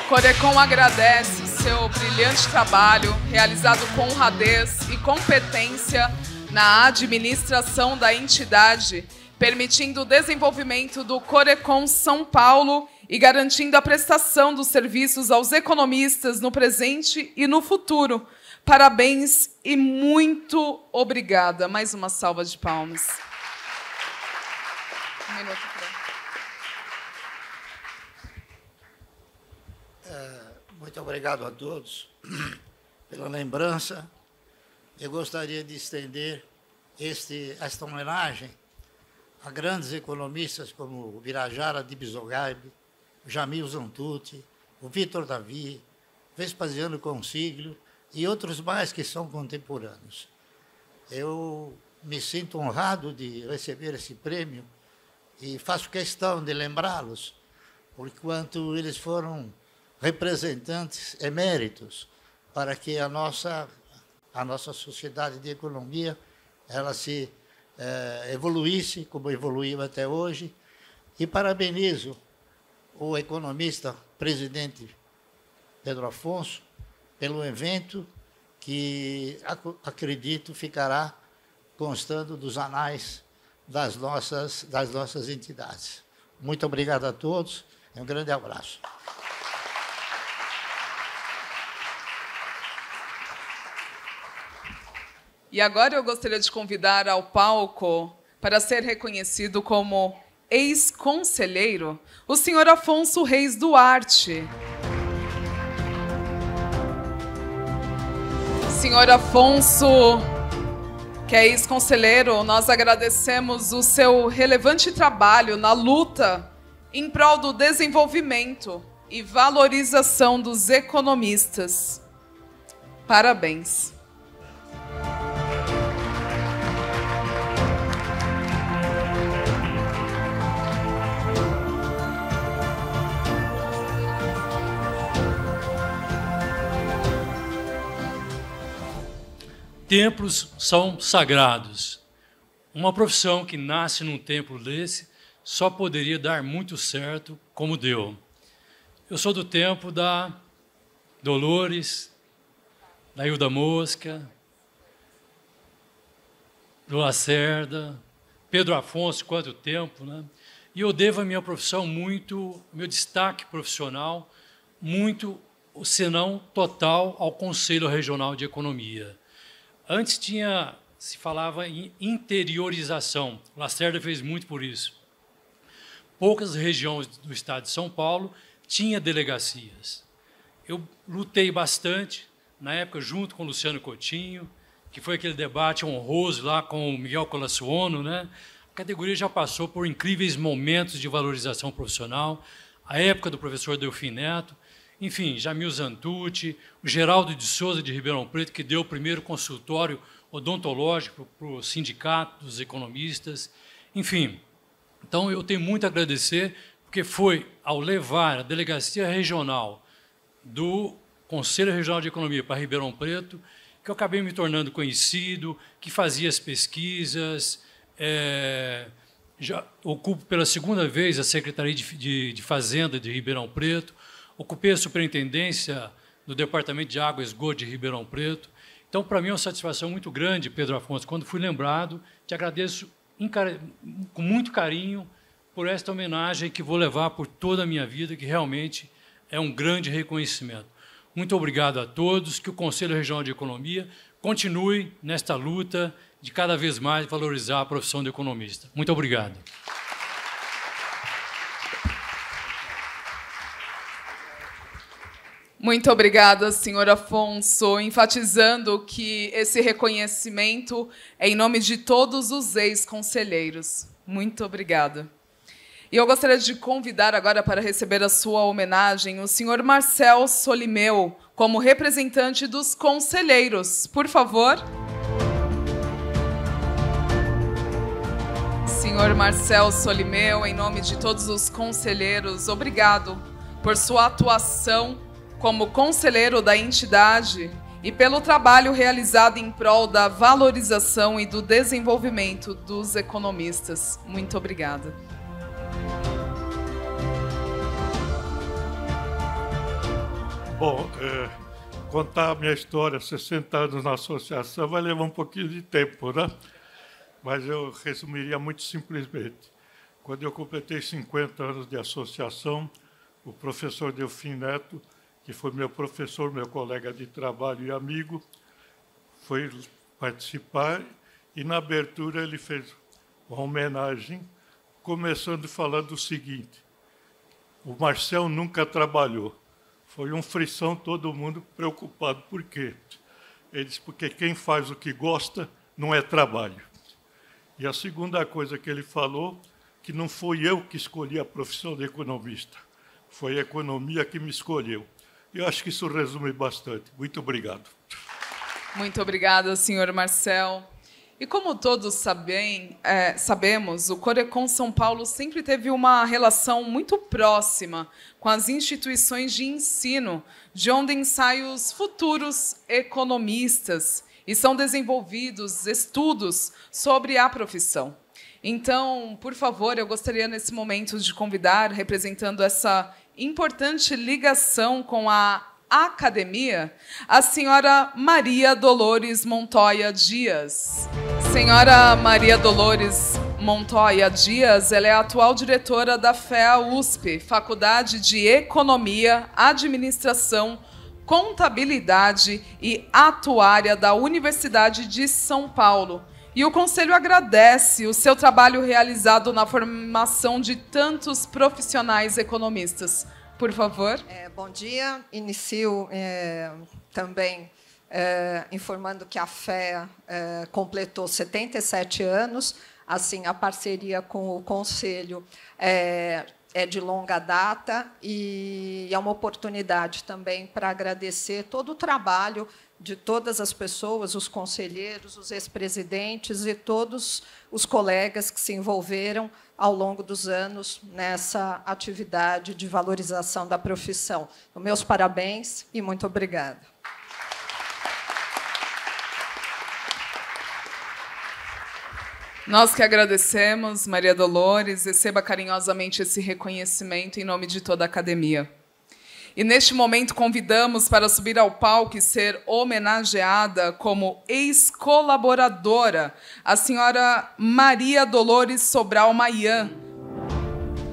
A: Corecon agradece o seu brilhante trabalho, realizado com honradez e competência na administração da entidade, permitindo o desenvolvimento do Corecon São Paulo e garantindo a prestação dos serviços aos economistas no presente e no futuro. Parabéns e muito obrigada. Mais uma salva de palmas. Um minuto
H: Muito obrigado a todos pela lembrança. Eu gostaria de estender esta homenagem a grandes economistas como o Birajara de Bisogaib, o Jamil Zantucci, o Vitor Davi, Vespasiano Consiglio e outros mais que são contemporâneos. Eu me sinto honrado de receber esse prêmio e faço questão de lembrá-los, porquanto eles foram representantes eméritos para que a nossa sociedade de economia ela se evoluísse como evoluiu até hoje, E parabenizo o economista, presidente Pedro Afonso, pelo evento que, acredito, ficará constando dos anais das nossas entidades. Muito obrigado a todos e um grande abraço.
A: E agora eu gostaria de convidar ao palco, para ser reconhecido como ex-conselheiro, o senhor Afonso Reis Duarte. Senhor Afonso, que é ex-conselheiro, nós agradecemos o seu relevante trabalho na luta em prol do desenvolvimento e valorização dos economistas. Parabéns.
I: Templos são sagrados. Uma profissão que nasce num templo desse só poderia dar muito certo como deu. Eu sou do tempo da Dolores, da Hilda Mosca, do Lacerda, Pedro Afonso, quanto tempo, né? E eu devo a minha profissão muito, meu destaque profissional, muito, se não total, ao Conselho Regional de Economia. Antes se falava em interiorização. Lacerda fez muito por isso. Poucas regiões do estado de São Paulo tinham delegacias. Eu lutei bastante, na época, junto com o Luciano Coutinho, que foi aquele debate honroso lá com o Miguel Colassuono, né? A categoria já passou por incríveis momentos de valorização profissional, a época do professor Delfim Neto, enfim, Jamil Zantucci, o Geraldo de Souza de Ribeirão Preto, que deu o primeiro consultório odontológico para o sindicato dos economistas, enfim. Então, eu tenho muito a agradecer, porque foi ao levar a delegacia regional do Conselho Regional de Economia para Ribeirão Preto que eu acabei me tornando conhecido, que fazia as pesquisas, já ocupo pela segunda vez a Secretaria de Fazenda de Ribeirão Preto, ocupei a superintendência do Departamento de Água e Esgoto de Ribeirão Preto. Então, para mim, é uma satisfação muito grande, Pedro Afonso, quando fui lembrado, te agradeço com muito carinho por esta homenagem que vou levar por toda a minha vida, que realmente é um grande reconhecimento. Muito obrigado a todos, que o Conselho Regional de Economia continue nesta luta de cada vez mais valorizar a profissão de economista. Muito obrigado.
A: Muito obrigada, senhor Afonso, enfatizando que esse reconhecimento é em nome de todos os ex-conselheiros. Muito obrigada. E eu gostaria de convidar agora para receber a sua homenagem o senhor Marcel Solimeu, como representante dos conselheiros. Por favor. Senhor Marcel Solimeu, em nome de todos os conselheiros, obrigado por sua atuação como conselheiro da entidade e pelo trabalho realizado em prol da valorização e do desenvolvimento dos economistas. Muito obrigada.
J: Bom, contar a minha história, 60 anos na associação, vai levar um pouquinho de tempo, né? Mas eu resumiria muito simplesmente. Quando eu completei 50 anos de associação, o professor Delfim Neto, que foi meu professor, meu colega de trabalho e amigo, foi participar e, na abertura, ele fez uma homenagem, começando falando o seguinte: o Marcel nunca trabalhou. Foi um frição, todo mundo preocupado. Por quê? Ele disse, porque quem faz o que gosta não é trabalho. E a segunda coisa que ele falou, que não fui eu que escolhi a profissão de economista, foi a economia que me escolheu. Eu acho que isso resume bastante. Muito obrigado.
A: Muito obrigada, senhor Marcel. E como todos sabemos, o Corecon São Paulo sempre teve uma relação muito próxima com as instituições de ensino, de onde ensaiam os futuros economistas e são desenvolvidos estudos sobre a profissão. Então, por favor, eu gostaria nesse momento de convidar, representando essa importante ligação com a academia, a senhora Maria Dolores Montoya Dias. Senhora Maria Dolores Montoya Dias, ela é a atual diretora da FEA USP, Faculdade de Economia, Administração, Contabilidade e Atuária da Universidade de São Paulo. E o Conselho agradece o seu trabalho realizado na formação de tantos profissionais economistas. Por favor.
K: Bom dia. Inicio também informando que a FEA completou 77 anos. Assim, a parceria com o Conselho é de longa data e é uma oportunidade também para agradecer todo o trabalho de todas as pessoas, os conselheiros, os ex-presidentes e todos os colegas que se envolveram ao longo dos anos nessa atividade de valorização da profissão. Meus parabéns e muito obrigada.
A: Nós que agradecemos, Maria Dolores, receba carinhosamente esse reconhecimento em nome de toda a academia. E, neste momento, convidamos para subir ao palco e ser homenageada como ex-colaboradora a senhora Maria Dolores Sobral Maian.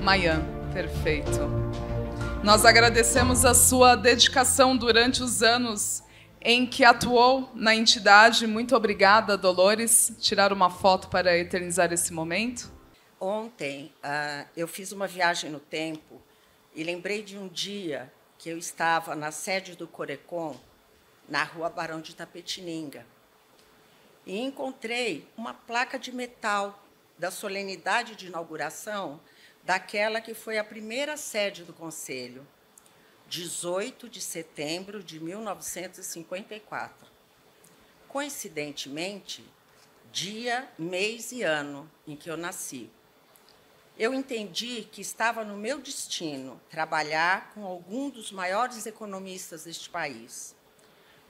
A: Maian, perfeito. Nós agradecemos a sua dedicação durante os anos em que atuou na entidade. Muito obrigada, Dolores. Tirar uma foto para eternizar esse momento.
L: Ontem, eu fiz uma viagem no tempo e lembrei de um dia que eu estava na sede do Corecon, na Rua Barão de Itapetininga, e encontrei uma placa de metal da solenidade de inauguração daquela que foi a primeira sede do Conselho, 18 de setembro de 1954. Coincidentemente, dia, mês e ano em que eu nasci. Eu entendi que estava no meu destino trabalhar com algum dos maiores economistas deste país.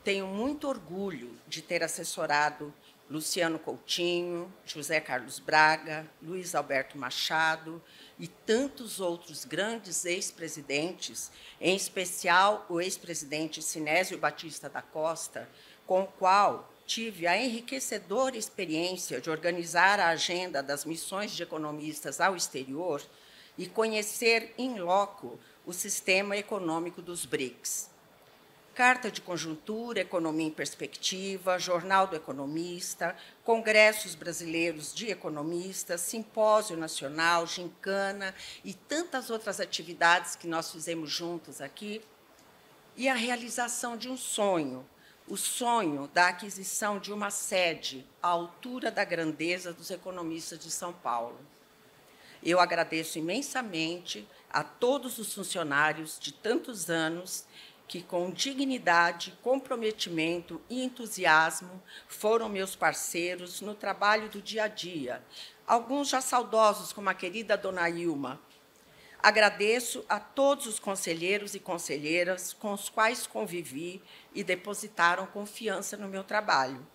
L: Tenho muito orgulho de ter assessorado Luciano Coutinho, José Carlos Braga, Luiz Alberto Machado e tantos outros grandes ex-presidentes, em especial o ex-presidente Sinésio Batista da Costa, com o qual tive a enriquecedora experiência de organizar a agenda das missões de economistas ao exterior e conhecer in loco o sistema econômico dos BRICS. Carta de Conjuntura, Economia em Perspectiva, Jornal do Economista, Congressos Brasileiros de Economistas, Simpósio Nacional, Gincana e tantas outras atividades que nós fizemos juntos aqui, e a realização de um sonho, o sonho da aquisição de uma sede à altura da grandeza dos economistas de São Paulo. Eu agradeço imensamente a todos os funcionários de tantos anos que, com dignidade, comprometimento e entusiasmo, foram meus parceiros no trabalho do dia a dia, alguns já saudosos, como a querida dona Ilma. Agradeço a todos os conselheiros e conselheiras com os quais convivi e depositaram confiança no meu trabalho.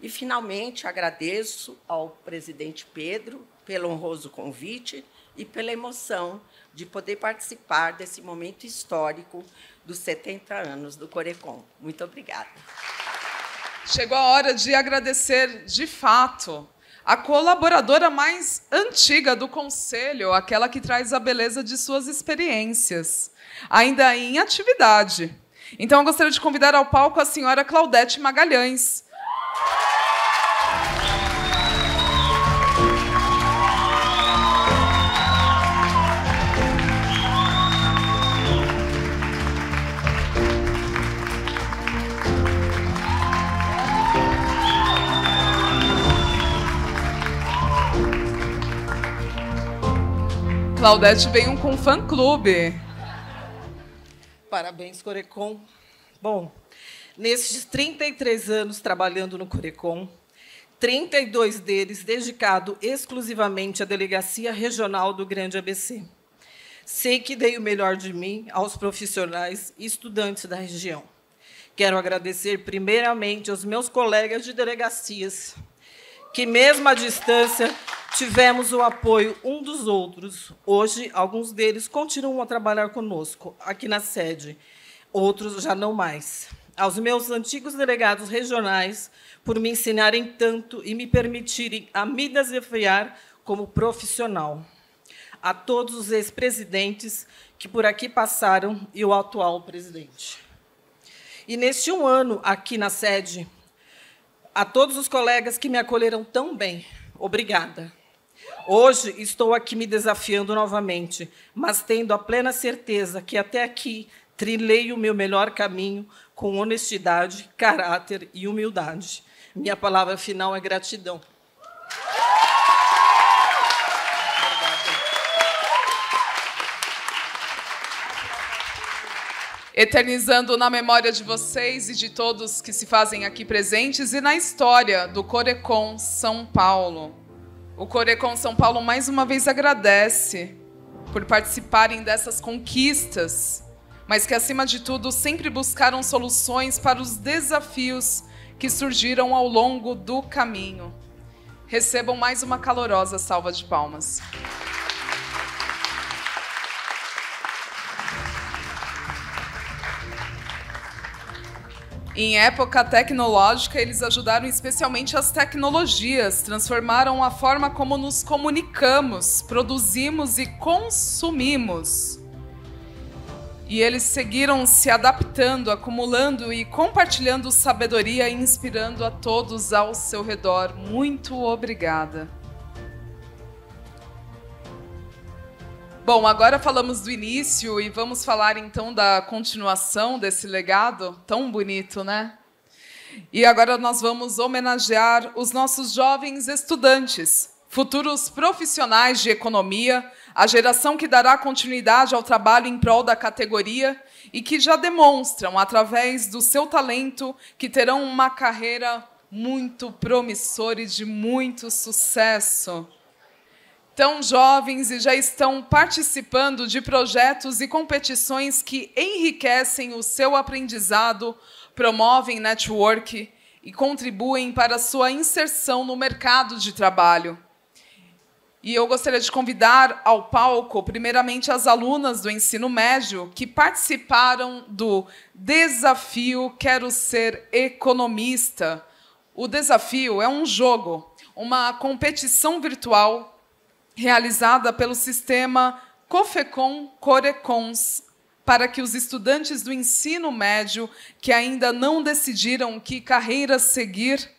L: E, finalmente, agradeço ao presidente Pedro pelo honroso convite e pela emoção de poder participar desse momento histórico dos 70 anos do Corecon. Muito obrigada.
A: Chegou a hora de agradecer, de fato, a colaboradora mais antiga do Conselho, aquela que traz a beleza de suas experiências, ainda em atividade. Então, eu gostaria de convidar ao palco a senhora Claudete Magalhães. Claudete veio com um fã-clube.
M: Parabéns, Corecon. Bom, nesses 33 anos trabalhando no Corecon, 32 deles dedicados exclusivamente à Delegacia Regional do Grande ABC. Sei que dei o melhor de mim aos profissionais e estudantes da região. Quero agradecer primeiramente aos meus colegas de delegacias, que, mesmo à distância, tivemos o apoio um dos outros. Hoje, alguns deles continuam a trabalhar conosco, aqui na sede. Outros já não mais. Aos meus antigos delegados regionais, por me ensinarem tanto e me permitirem a me desafiar como profissional. A todos os ex-presidentes que por aqui passaram e o atual presidente. E, neste 1 ano, aqui na sede, a todos os colegas que me acolheram tão bem, obrigada. Hoje estou aqui me desafiando novamente, mas tendo a plena certeza que até aqui trilhei o meu melhor caminho com honestidade, caráter e humildade. Minha palavra final é gratidão.
A: Eternizando na memória de vocês e de todos que se fazem aqui presentes e na história do Corecon São Paulo. O Corecon São Paulo, mais uma vez, agradece por participarem dessas conquistas, mas que, acima de tudo, sempre buscaram soluções para os desafios que surgiram ao longo do caminho. Recebam mais uma calorosa salva de palmas. Em época tecnológica, eles ajudaram especialmente as tecnologias, transformaram a forma como nos comunicamos, produzimos e consumimos. E eles seguiram se adaptando, acumulando e compartilhando sabedoria e inspirando a todos ao seu redor. Muito obrigada. Bom, agora falamos do início e vamos falar então da continuação desse legado tão bonito, né? E agora nós vamos homenagear os nossos jovens estudantes, futuros profissionais de economia, a geração que dará continuidade ao trabalho em prol da categoria e que já demonstram, através do seu talento, que terão uma carreira muito promissora e de muito sucesso. Tão jovens e já estão participando de projetos e competições que enriquecem o seu aprendizado, promovem network e contribuem para a sua inserção no mercado de trabalho. E eu gostaria de convidar ao palco, primeiramente, as alunas do ensino médio que participaram do Desafio Quero Ser Economista. O desafio é um jogo, uma competição virtual realizada pelo sistema Cofecon Corecons, para que os estudantes do ensino médio que ainda não decidiram que carreira seguir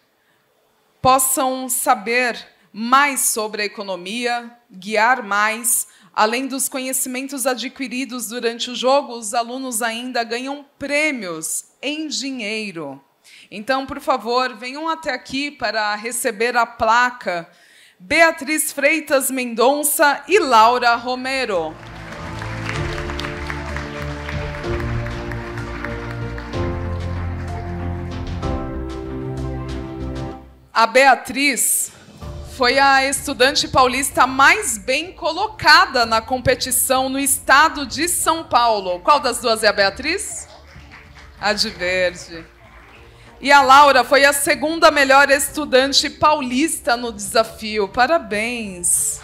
A: possam saber mais sobre a economia, guiar mais. Além dos conhecimentos adquiridos durante o jogo, os alunos ainda ganham prêmios em dinheiro. Então, por favor, venham até aqui para receber a placa Beatriz Freitas Mendonça e Laura Romero. A Beatriz foi a estudante paulista mais bem colocada na competição no estado de São Paulo. Qual das duas é a Beatriz? A de verde. E a Laura foi a segunda melhor estudante paulista no desafio. Parabéns!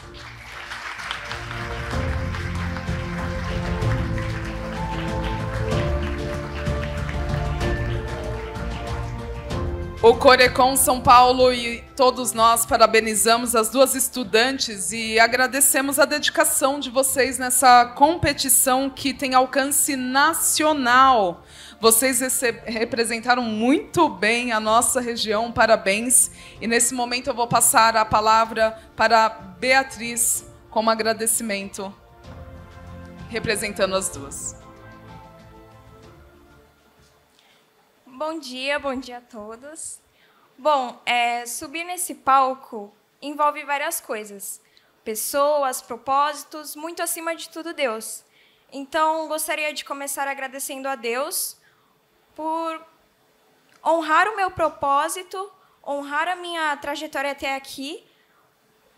A: O Corecon São Paulo e todos nós parabenizamos as duas estudantes e agradecemos a dedicação de vocês nessa competição que tem alcance nacional. Vocês representaram muito bem a nossa região, parabéns. E nesse momento eu vou passar a palavra para Beatriz como agradecimento, representando as duas.
N: Bom dia a todos. Bom, subir nesse palco envolve várias coisas. Pessoas, propósitos, muito acima de tudo Deus. Então, gostaria de começar agradecendo a Deus por honrar o meu propósito, honrar a minha trajetória até aqui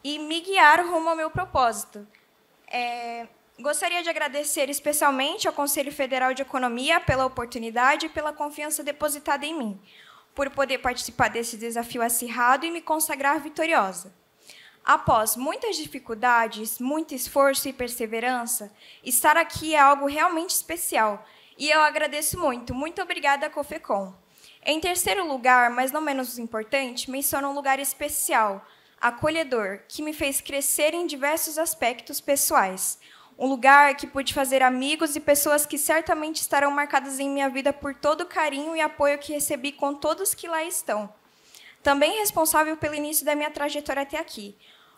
N: e me guiar rumo ao meu propósito. Gostaria de agradecer especialmente ao Conselho Federal de Economia pela oportunidade e pela confiança depositada em mim, por poder participar desse desafio acirrado e me consagrar vitoriosa. Após muitas dificuldades, muito esforço e perseverança, estar aqui é algo realmente especial. E eu agradeço muito. Muito obrigada, Cofecom. Em terceiro lugar, mas não menos importante, menciono um lugar especial, acolhedor, que me fez crescer em diversos aspectos pessoais. Um lugar que pude fazer amigos e pessoas que certamente estarão marcadas em minha vida por todo o carinho e apoio que recebi com todos que lá estão. Também responsável pelo início da minha trajetória até aqui.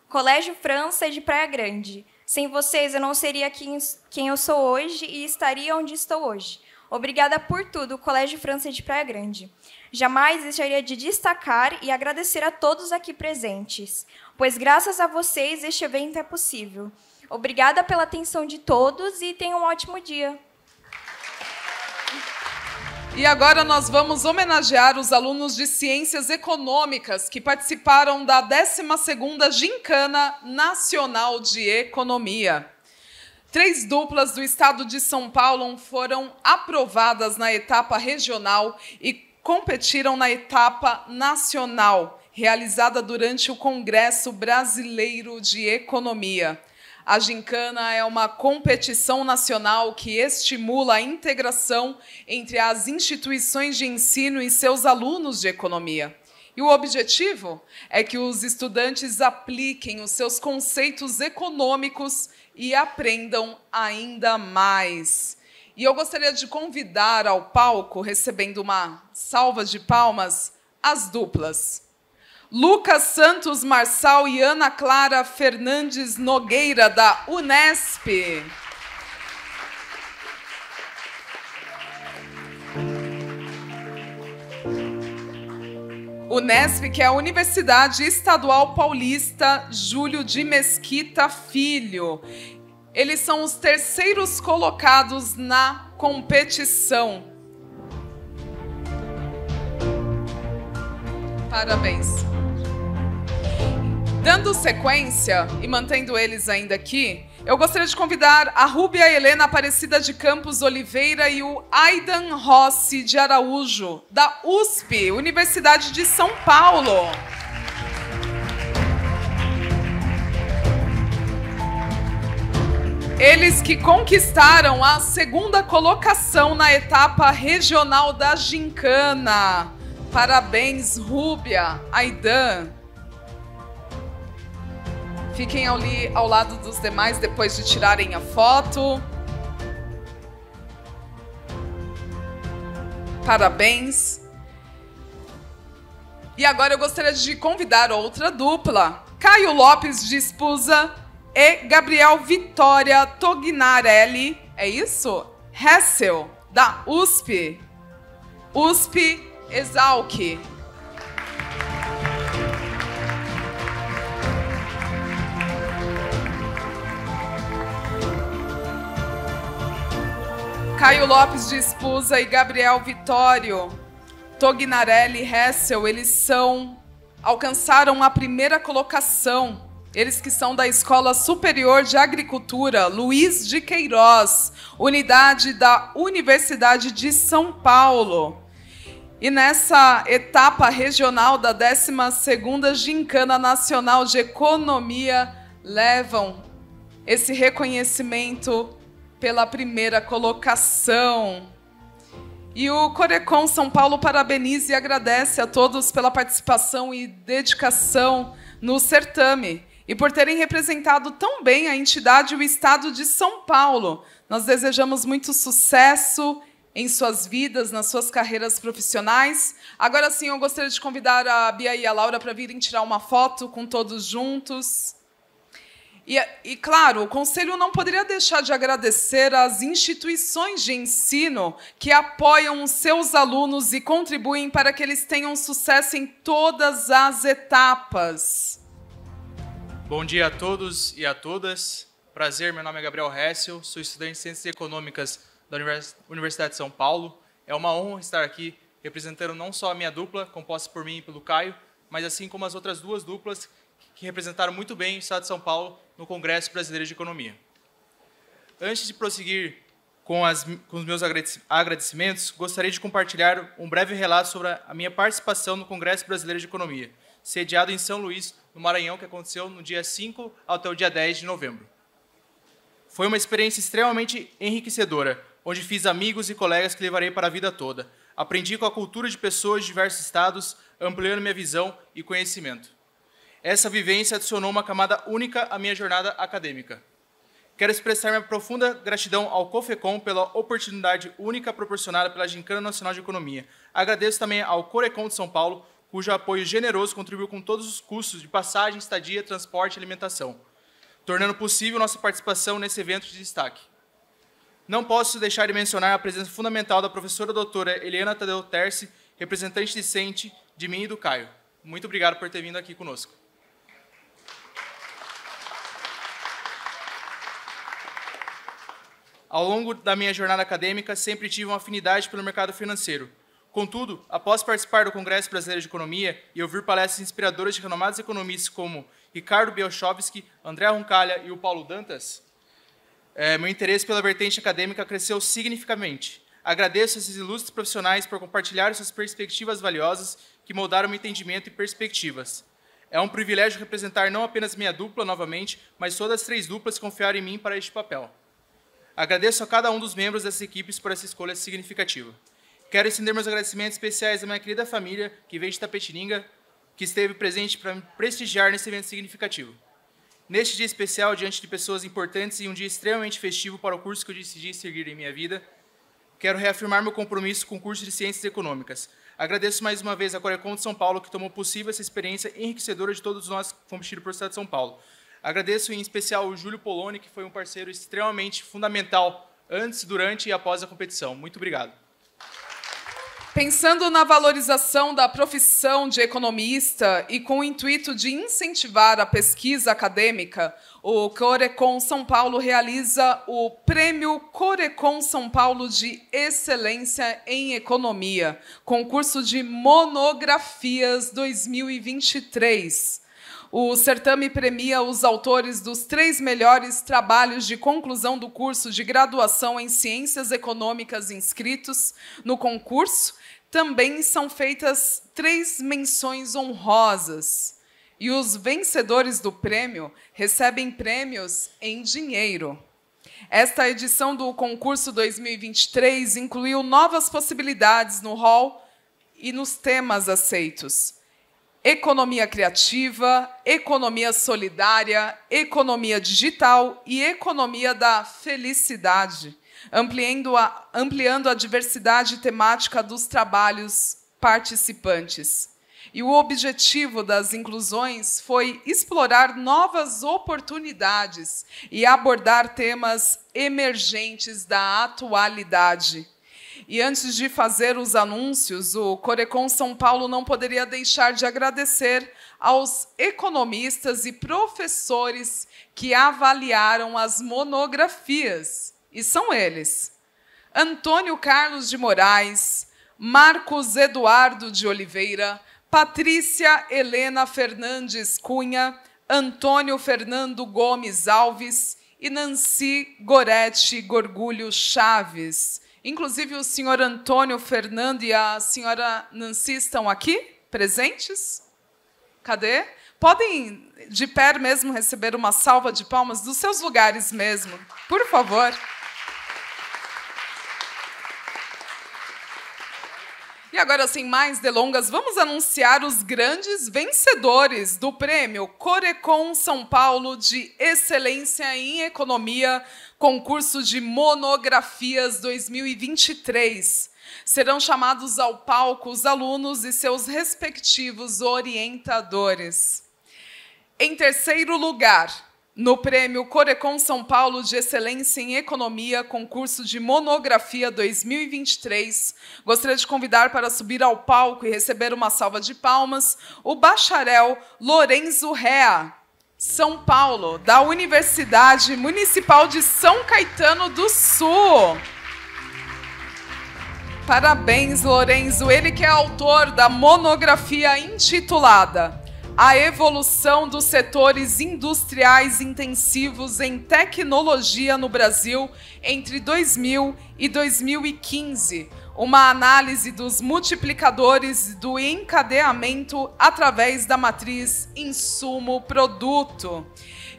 N: Colégio França de Praia Grande. Sem vocês, eu não seria quem eu sou hoje e estaria onde estou hoje. Obrigada por tudo, Colégio França de Praia Grande. Jamais deixaria de destacar e agradecer a todos aqui presentes, pois graças a vocês este evento é possível. Obrigada pela atenção de todos e tenham um ótimo dia.
A: E agora nós vamos homenagear os alunos de Ciências Econômicas que participaram da 12ª Gincana Nacional de Economia. 3 duplas do estado de São Paulo foram aprovadas na etapa regional e competiram na etapa nacional, realizada durante o Congresso Brasileiro de Economia. A Gincana é uma competição nacional que estimula a integração entre as instituições de ensino e seus alunos de economia. E o objetivo é que os estudantes apliquem os seus conceitos econômicos e aprendam ainda mais. E eu gostaria de convidar ao palco, recebendo uma salva de palmas, as duplas. Lucas Santos Marçal e Ana Clara Fernandes Nogueira, da Unesp. Unesp, que é a Universidade Estadual Paulista Júlio de Mesquita Filho. Eles são os 3º colocados na competição. Parabéns. Dando sequência e mantendo eles ainda aqui, eu gostaria de convidar a Rúbia Helena Aparecida de Campos Oliveira e o Aidan Rossi de Araújo, da USP, Universidade de São Paulo. Eles que conquistaram a 2ª colocação na etapa regional da Gincana. Parabéns, Rúbia, Aidan. Fiquem ali ao lado dos demais depois de tirarem a foto. Parabéns. E agora eu gostaria de convidar outra dupla, Caio Lopes de Espusa e Gabriel Vitória Tognarelli, é isso? Hessel, da USP. USP Exalc. Caio Lopes de Espusa e Gabriel Vitório Tognarelli Hessel, eles alcançaram a 1ª colocação. Eles que são da Escola Superior de Agricultura Luiz de Queiroz, unidade da Universidade de São Paulo. E nessa etapa regional da 12ª Gincana Nacional de Economia, levam esse reconhecimento pela 1ª colocação. E o Corecon São Paulo parabeniza e agradece a todos pela participação e dedicação no certame e por terem representado tão bem a entidade e o estado de São Paulo. Nós desejamos muito sucesso em suas vidas, nas suas carreiras profissionais. Agora sim, eu gostaria de convidar a Bia e a Laura para virem tirar uma foto com todos juntos. E, claro, o Conselho não poderia deixar de agradecer às instituições de ensino que apoiam os seus alunos e contribuem para que eles tenham sucesso em todas as etapas.
O: Bom dia a todos e a todas. Prazer, meu nome é Gabriel Hessel, sou estudante de Ciências Econômicas da Universidade de São Paulo. É uma honra estar aqui representando não só a minha dupla, composta por mim e pelo Caio, mas assim como as outras 2 duplas que representaram muito bem o estado de São Paulo no Congresso Brasileiro de Economia. Antes de prosseguir com os meus agradecimentos, gostaria de compartilhar um breve relato sobre a minha participação no Congresso Brasileiro de Economia, sediado em São Luís, no Maranhão, que aconteceu no dia 5 até o dia 10 de novembro. Foi uma experiência extremamente enriquecedora, onde fiz amigos e colegas que levarei para a vida toda. Aprendi com a cultura de pessoas de diversos estados, ampliando minha visão e conhecimento. Essa vivência adicionou uma camada única à minha jornada acadêmica. Quero expressar minha profunda gratidão ao COFECOM pela oportunidade única proporcionada pela Gincana Nacional de Economia. Agradeço também ao Corecon de São Paulo, cujo apoio generoso contribuiu com todos os custos de passagem, estadia, transporte e alimentação, tornando possível nossa participação nesse evento de destaque. Não posso deixar de mencionar a presença fundamental da professora doutora Eliana Tadeu Terci, representante discente de mim e do Caio. Muito obrigado por ter vindo aqui conosco. Ao longo da minha jornada acadêmica, sempre tive uma afinidade pelo mercado financeiro. Contudo, após participar do Congresso Brasileiro de Economia e ouvir palestras inspiradoras de renomados economistas como Ricardo Bielchowski, André Roncalha e o Paulo Dantas, meu interesse pela vertente acadêmica cresceu significativamente. Agradeço a esses ilustres profissionais por compartilhar suas perspectivas valiosas que moldaram meu entendimento e perspectivas. É um privilégio representar não apenas minha dupla novamente, mas todas as 3 duplas que confiaram em mim para este papel. Agradeço a cada um dos membros dessas equipes por essa escolha significativa. Quero estender meus agradecimentos especiais à minha querida família, que veio de Tapetininga, que esteve presente para me prestigiar nesse evento significativo. Neste dia especial, diante de pessoas importantes e um dia extremamente festivo para o curso que eu decidi seguir em minha vida, quero reafirmar meu compromisso com o curso de Ciências Econômicas. Agradeço mais uma vez a Corecon de São Paulo, que tomou possível essa experiência enriquecedora de todos nós que fomos tidos por Estado de São Paulo. Agradeço em especial o Júlio Poloni, que foi um parceiro extremamente fundamental antes, durante e após a competição. Muito obrigado.
A: Pensando na valorização da profissão de economista e com o intuito de incentivar a pesquisa acadêmica, o Corecon São Paulo realiza o Prêmio Corecon São Paulo de Excelência em Economia, concurso de monografias 2023. O certame premia os autores dos 3 melhores trabalhos de conclusão do curso de graduação em Ciências Econômicas inscritos no concurso. Também são feitas 3 menções honrosas. E os vencedores do prêmio recebem prêmios em dinheiro. Esta edição do concurso 2023 incluiu novas possibilidades no hall e nos temas aceitos: economia criativa, economia solidária, economia digital e economia da felicidade, ampliando a diversidade temática dos trabalhos participantes. E o objetivo das inclusões foi explorar novas oportunidades e abordar temas emergentes da atualidade. E antes de fazer os anúncios, o Corecon São Paulo não poderia deixar de agradecer aos economistas e professores que avaliaram as monografias. E são eles: Antônio Carlos de Moraes, Marcos Eduardo de Oliveira, Patrícia Helena Fernandes Cunha, Antônio Fernando Gomes Alves e Nancy Goretti Gorgulho Chaves. Inclusive, o senhor Antônio Fernando e a senhora Nancy estão aqui, presentes? Cadê? Podem, de pé mesmo, receber uma salva de palmas dos seus lugares mesmo, por favor. E agora, sem mais delongas, vamos anunciar os grandes vencedores do Prêmio Corecon São Paulo de Excelência em Economia, concurso de monografias 2023. Serão chamados ao palco os alunos e seus respectivos orientadores. Em terceiro lugar, no Prêmio Corecon São Paulo de Excelência em Economia, concurso de monografia 2023, gostaria de convidar para subir ao palco e receber uma salva de palmas o bacharel Lorenzo Rea, São Paulo, da Universidade Municipal de São Caetano do Sul. Parabéns, Lorenzo. Ele que é autor da monografia intitulada A Evolução dos Setores Industriais Intensivos em Tecnologia no Brasil entre 2000 e 2015, uma análise dos multiplicadores do encadeamento através da matriz insumo-produto.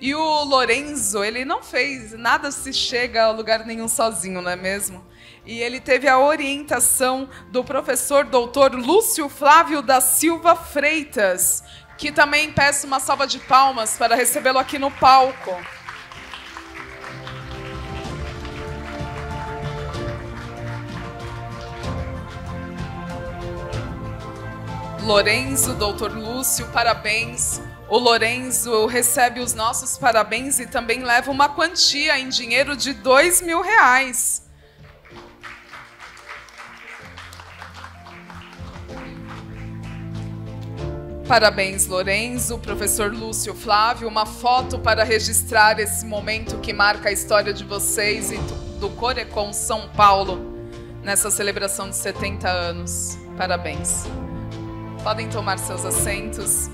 A: E o Lorenzo, ele não fez nada se chega a lugar nenhum sozinho, não é mesmo? E ele teve a orientação do professor doutor Lúcio Flávio da Silva Freitas, que também peço uma salva de palmas para recebê-lo aqui no palco. Lorenzo, doutor Lúcio, parabéns. O Lorenzo recebe os nossos parabéns e também leva uma quantia em dinheiro de R$2.000. Parabéns, Lorenzo, professor Lúcio Flávio. Uma foto para registrar esse momento que marca a história de vocês e do Corecon São Paulo nessa celebração de 70 anos. Parabéns. Podem tomar seus assentos.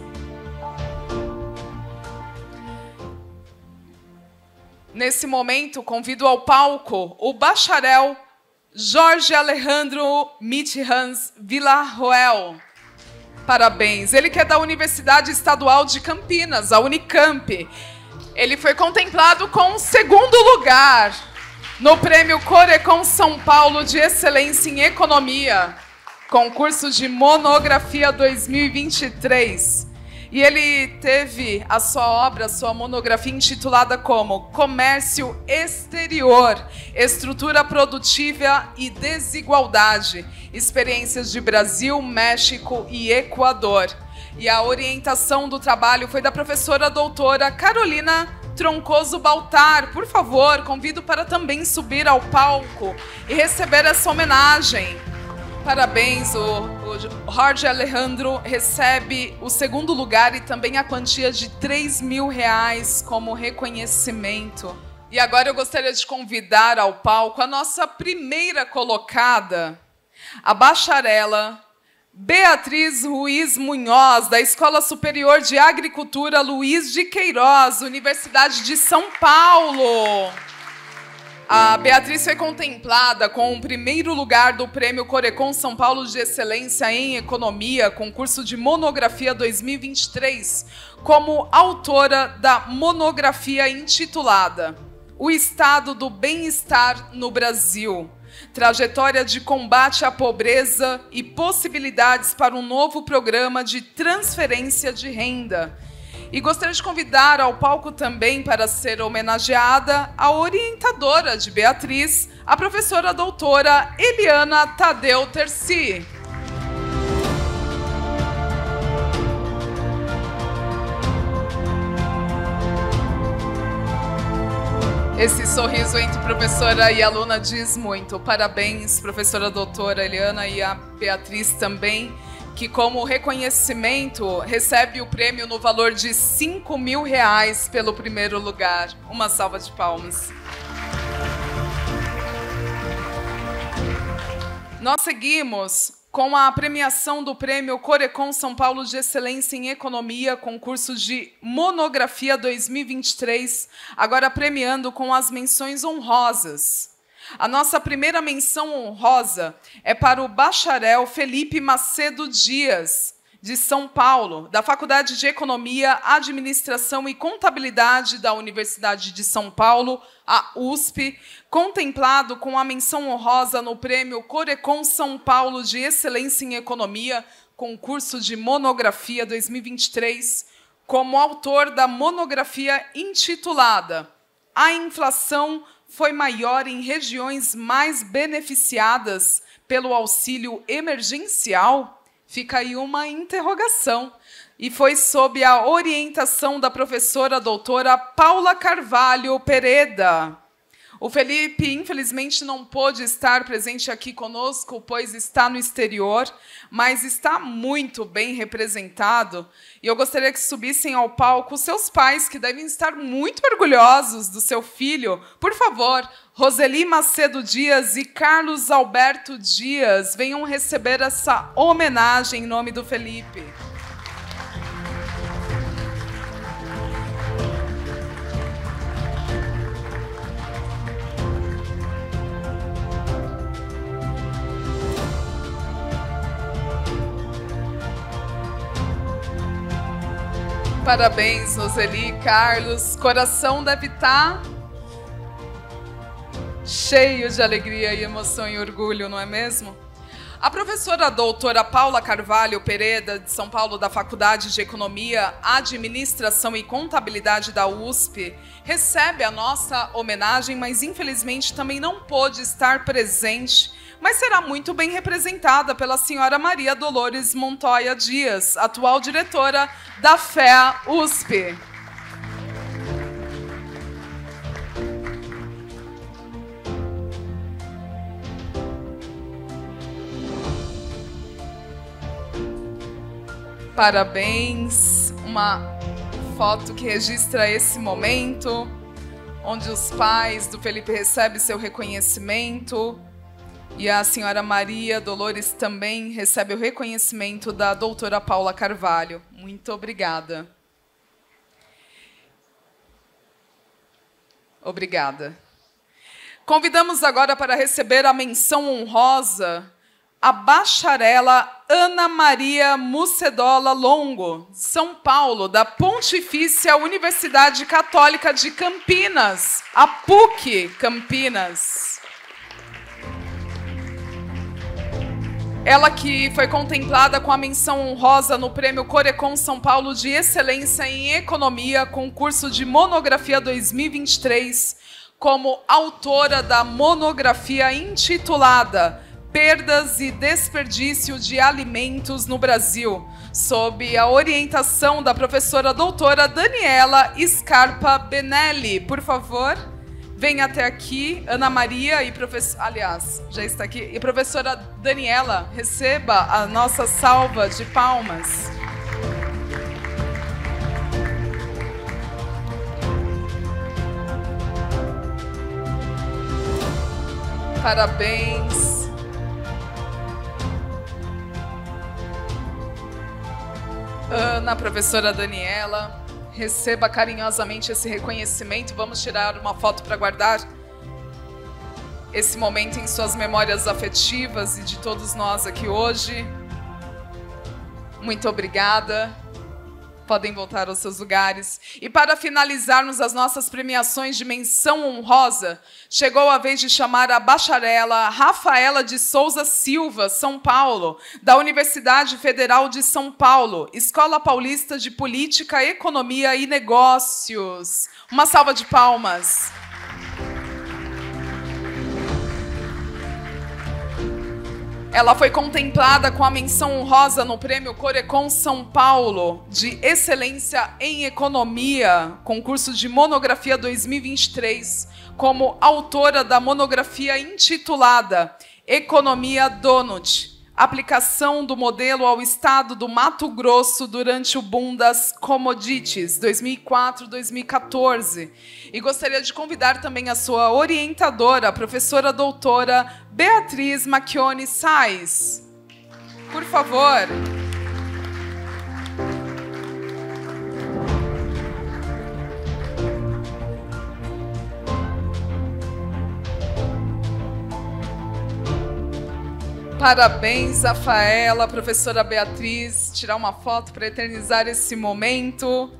A: Nesse momento, convido ao palco o bacharel Jorge Alejandro Mitjans Villarroel. Parabéns. Ele que é da Universidade Estadual de Campinas, a Unicamp. Ele foi contemplado com o 2º lugar no Prêmio Corecon São Paulo de Excelência em Economia, concurso de monografia 2023. E ele teve a sua obra, a sua monografia intitulada como Comércio Exterior, Estrutura Produtiva e Desigualdade, Experiências de Brasil, México e Equador. E a orientação do trabalho foi da professora doutora Carolina Troncoso Baltar. Por favor, convido para também subir ao palco e receber essa homenagem. Parabéns, o Jorge Alejandro recebe o 2º lugar e também a quantia de R$3.000 como reconhecimento. E agora eu gostaria de convidar ao palco a nossa primeira colocada, a bacharela Beatriz Ruiz Munhoz, da Escola Superior de Agricultura Luiz de Queiroz, Universidade de São Paulo. A Beatriz foi contemplada com o 1º lugar do Prêmio Corecon São Paulo de Excelência em Economia, concurso de monografia 2023, como autora da monografia intitulada O Estado do Bem-Estar no Brasil, trajetória de combate à pobreza e possibilidades para um novo programa de transferência de renda. E gostaria de convidar ao palco também para ser homenageada a orientadora de Beatriz, a professora doutora Eliana Tadeu Terci. Esse sorriso entre professora e aluna diz muito. Parabéns, professora doutora Eliana, e a Beatriz também, que como reconhecimento recebe o prêmio no valor de R$5.000 pelo 1º lugar. Uma salva de palmas. Nós seguimos com a premiação do Prêmio Corecon São Paulo de Excelência em Economia, concurso de monografia 2023, agora premiando com as menções honrosas. A nossa primeira menção honrosa é para o bacharel Felipe Macedo Dias, de São Paulo, da Faculdade de Economia, Administração e Contabilidade da Universidade de São Paulo, a USP, contemplado com a menção honrosa no Prêmio Corecon São Paulo de Excelência em Economia, concurso de monografia 2023, como autor da monografia intitulada A Inflação foi maior em regiões mais beneficiadas pelo auxílio emergencial? Fica aí uma interrogação. E foi sob a orientação da professora doutora Paula Carvalho Pereda. O Felipe, infelizmente, não pôde estar presente aqui conosco, pois está no exterior, mas está muito bem representado. E eu gostaria que subissem ao palco os seus pais, que devem estar muito orgulhosos do seu filho. Por favor, Roseli Macedo Dias e Carlos Alberto Dias, venham receber essa homenagem em nome do Felipe. Parabéns, Roseli, Carlos. Coração deve estar cheio de alegria e emoção e orgulho, não é mesmo? A professora doutora Paula Carvalho Pereda, de São Paulo, da Faculdade de Economia, Administração e Contabilidade da USP, recebe a nossa homenagem, mas infelizmente também não pôde estar presente, mas será muito bem representada pela senhora Maria Dolores Montoya Dias, atual diretora da FEA USP. Parabéns, uma foto que registra esse momento, onde os pais do Felipe recebem seu reconhecimento e a senhora Maria Dolores também recebe o reconhecimento da doutora Paula Carvalho. Muito obrigada. Obrigada. Convidamos agora para receber a menção honrosa a bacharela Ana Maria Mucedola Longo, São Paulo, da Pontifícia Universidade Católica de Campinas, a PUC Campinas. Ela que foi contemplada com a menção honrosa no Prêmio Corecon São Paulo de Excelência em Economia, concurso de monografia 2023, como autora da monografia intitulada Perdas e Desperdício de Alimentos no Brasil, sob a orientação da professora doutora Daniela Scarpa Benelli. Por favor, venha até aqui, Ana Maria e professora... Aliás, já está aqui. E professora Daniela, receba a nossa salva de palmas. Parabéns. Ana, professora Daniela, receba carinhosamente esse reconhecimento. Vamos tirar uma foto para guardar esse momento em suas memórias afetivas e de todos nós aqui hoje. Muito obrigada. Podem voltar aos seus lugares. E para finalizarmos as nossas premiações de menção honrosa, chegou a vez de chamar a bacharela Rafaela de Souza Silva, São Paulo, da Universidade Federal de São Paulo, Escola Paulista de Política, Economia e Negócios. Uma salva de palmas. Ela foi contemplada com a menção honrosa no Prêmio Corecon São Paulo de Excelência em Economia, concurso de monografia 2023, como autora da monografia intitulada Economia Donut, aplicação do modelo ao estado do Mato Grosso durante o boom das commodities, 2004-2014. E gostaria de convidar também a sua orientadora, a professora doutora Beatriz Macchione Sais. Por favor. Parabéns, Rafaela, professora Beatriz. Tirar uma foto para eternizar esse momento.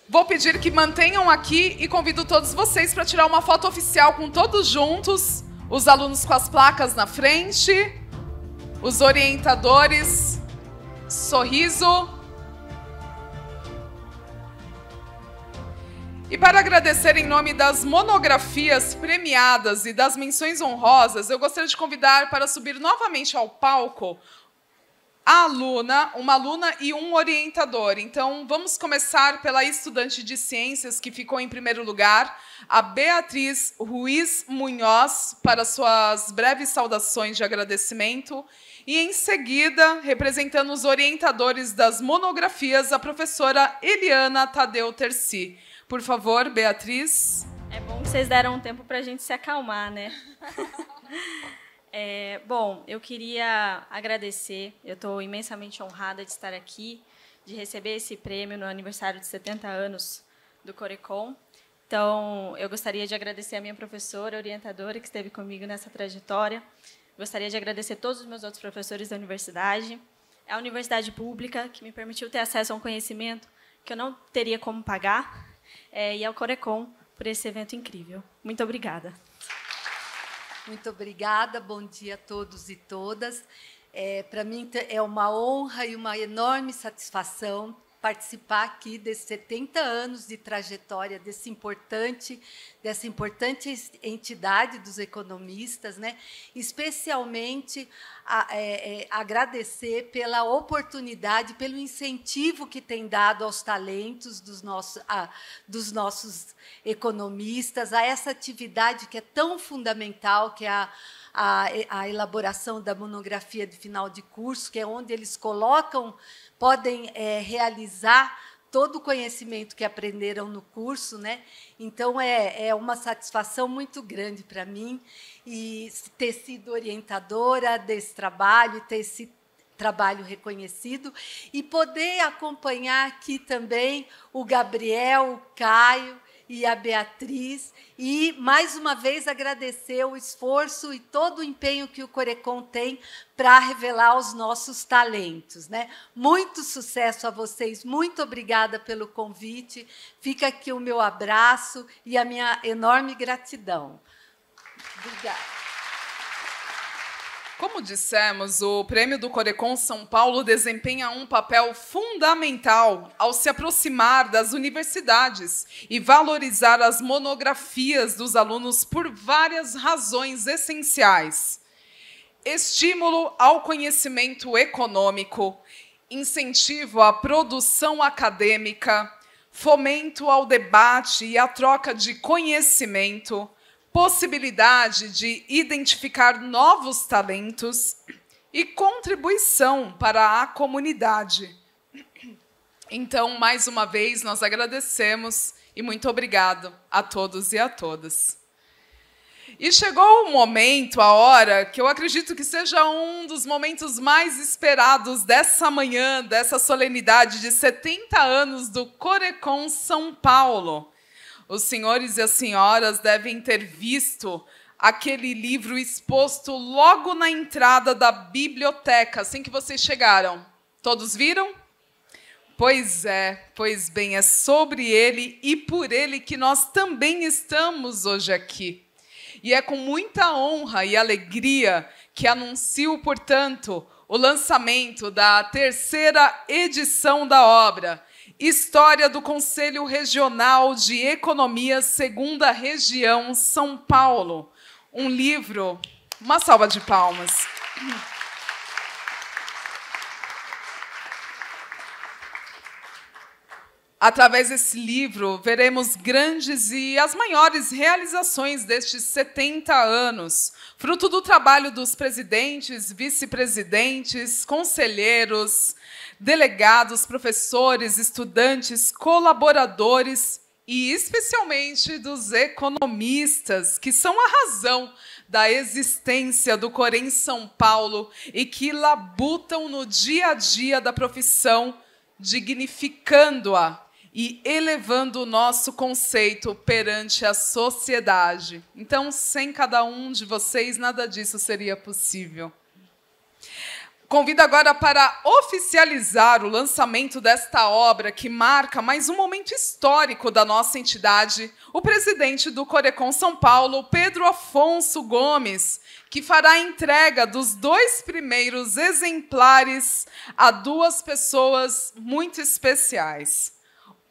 A: Vou pedir que mantenham aqui e convido todos vocês para tirar uma foto oficial com todos juntos. Os alunos com as placas na frente. Os orientadores. Sorriso. E para agradecer em nome das monografias premiadas e das menções honrosas, eu gostaria de convidar para subir novamente ao palco a aluna, uma aluna e um orientador. Então, vamos começar pela estudante de ciências que ficou em primeiro lugar, a Beatriz Ruiz Munhoz, para suas breves saudações de agradecimento. E, em seguida, representando os orientadores das monografias, a professora Eliana Tadeu Terci. Por favor, Beatriz.
P: É bom que vocês deram um tempo para a gente se acalmar, né? Bom, eu queria agradecer. Eu estou imensamente honrada de estar aqui, de receber esse prêmio no aniversário de 70 anos do Corecon. Então, eu gostaria de agradecer a minha professora, orientadora, que esteve comigo nessa trajetória. Gostaria de agradecer todos os meus outros professores da universidade, é a universidade pública que me permitiu ter acesso a um conhecimento que eu não teria como pagar, e ao Corecon por esse evento incrível. Muito obrigada.
Q: Muito obrigada, bom dia a todos e todas. Para mim é uma honra e uma enorme satisfação participar aqui desses 70 anos de trajetória dessa importante entidade dos economistas, né? Especialmente agradecer pela oportunidade, pelo incentivo que tem dado aos talentos dos nossos economistas, a essa atividade que é tão fundamental, que é a elaboração da monografia de final de curso, que é onde eles podem realizar todo o conhecimento que aprenderam no curso, né? Então, é uma satisfação muito grande para mim e ter sido orientadora desse trabalho, ter esse trabalho reconhecido e poder acompanhar aqui também o Gabriel, o Caio e a Beatriz, e, mais uma vez, agradecer o esforço e todo o empenho que o Corecon tem para revelar os nossos talentos, né? Muito sucesso a vocês, muito obrigada pelo convite, fica aqui o meu abraço e a minha enorme gratidão. Obrigada.
A: Como dissemos, o Prêmio do Corecon São Paulo desempenha um papel fundamental ao se aproximar das universidades e valorizar as monografias dos alunos por várias razões essenciais. Estímulo ao conhecimento econômico, incentivo à produção acadêmica, fomento ao debate e à troca de conhecimento, possibilidade de identificar novos talentos e contribuição para a comunidade. Então, mais uma vez, nós agradecemos e muito obrigado a todos e a todas. E chegou o momento, a hora, que eu acredito que seja um dos momentos mais esperados dessa manhã, dessa solenidade de 70 anos do Corecon São Paulo. Os senhores e as senhoras devem ter visto aquele livro exposto logo na entrada da biblioteca, assim que vocês chegaram. Todos viram? Pois bem, é sobre ele e por ele que nós também estamos hoje aqui. E é com muita honra e alegria que anuncio, portanto, o lançamento da 3ª edição da obra, História do Conselho Regional de Economia, 2ª Região, São Paulo. Um livro... Uma salva de palmas. Através desse livro, veremos grandes e as maiores realizações destes 70 anos, fruto do trabalho dos presidentes, vice-presidentes, conselheiros, delegados, professores, estudantes, colaboradores e, especialmente, dos economistas, que são a razão da existência do Corem São Paulo e que labutam no dia a dia da profissão, dignificando-a e elevando o nosso conceito perante a sociedade. Então, sem cada um de vocês, nada disso seria possível. Convido agora para oficializar o lançamento desta obra, que marca mais um momento histórico da nossa entidade, o presidente do Corecon São Paulo, Pedro Afonso Gomes, que fará a entrega dos 2 primeiros exemplares a 2 pessoas muito especiais.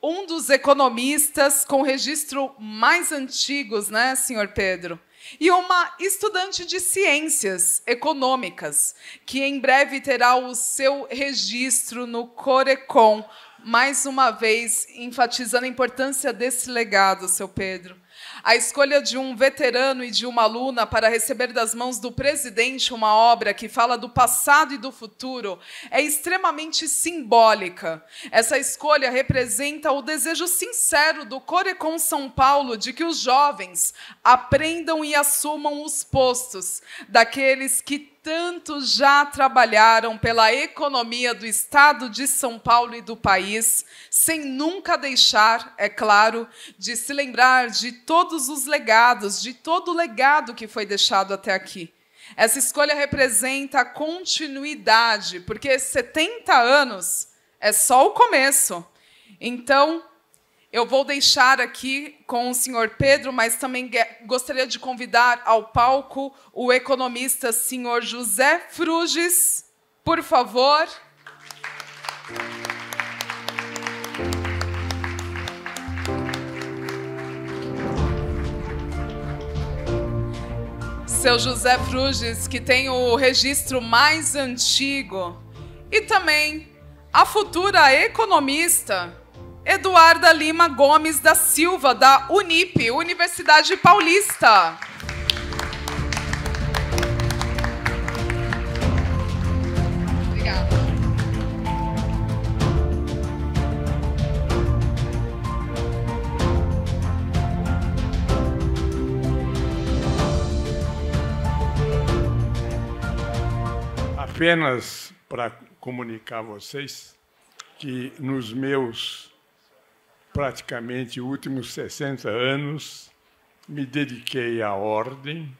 A: Um dos economistas com registro mais antigos, né, senhor Pedro? E uma estudante de ciências econômicas, que em breve terá o seu registro no Corecon, mais uma vez enfatizando a importância desse legado, seu Pedro. A escolha de um veterano e de uma aluna para receber das mãos do presidente uma obra que fala do passado e do futuro é extremamente simbólica. Essa escolha representa o desejo sincero do Corecon São Paulo de que os jovens aprendam e assumam os postos daqueles que tanto já trabalharam pela economia do Estado de São Paulo e do país, sem nunca deixar, é claro, de se lembrar de todos os legados, de todo o legado que foi deixado até aqui. Essa escolha representa a continuidade, porque 70 anos é só o começo. Então, eu vou deixar aqui com o senhor Pedro, mas também gostaria de convidar ao palco o economista senhor José Fruges, por favor. Seu José Fruges, que tem o registro mais antigo, e também a futura economista Eduarda Lima Gomes da Silva, da Unip, Universidade Paulista. Obrigada.
R: Apenas para comunicar a vocês que nos meus praticamente últimos 60 anos me dediquei à ordem,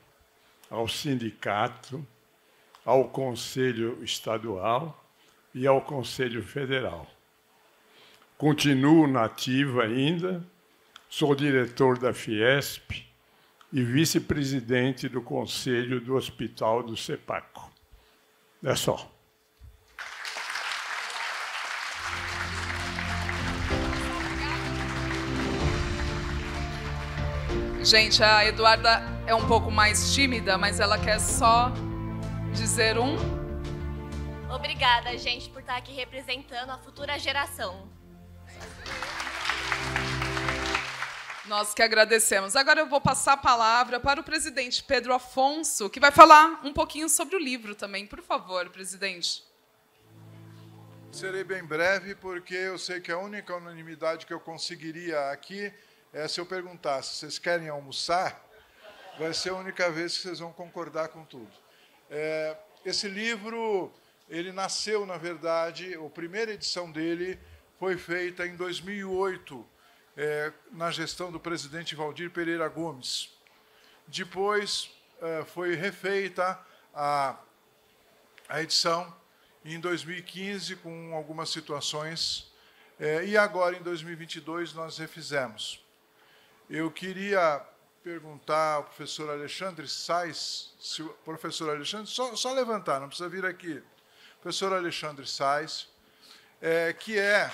R: ao sindicato, ao Conselho Estadual e ao Conselho Federal. Continuo na ativa ainda, sou diretor da Fiesp e vice-presidente do Conselho do Hospital do CEPACO. É só.
A: Gente, a Eduarda é um pouco mais tímida, mas ela quer só dizer um...
S: Obrigada, gente, por estar aqui representando a futura geração.
A: Nós que agradecemos. Agora eu vou passar a palavra para o presidente Pedro Afonso, que vai falar um pouquinho sobre o livro também. Por favor, presidente.
G: Serei bem breve, porque eu sei que a única unanimidade que eu conseguiria aqui é se eu perguntar se vocês querem almoçar, vai ser a única vez que vocês vão concordar com tudo. Esse livro, ele nasceu, na verdade, a primeira edição dele foi feita em 2008, na gestão do presidente Valdir Pereira Gomes. Depois foi refeita a edição em 2015, com algumas situações, e agora, em 2022, nós refizemos. Eu queria perguntar ao professor Alexandre Sais, se o professor Alexandre, só levantar, não precisa vir aqui. Professor Alexandre Sais, que é...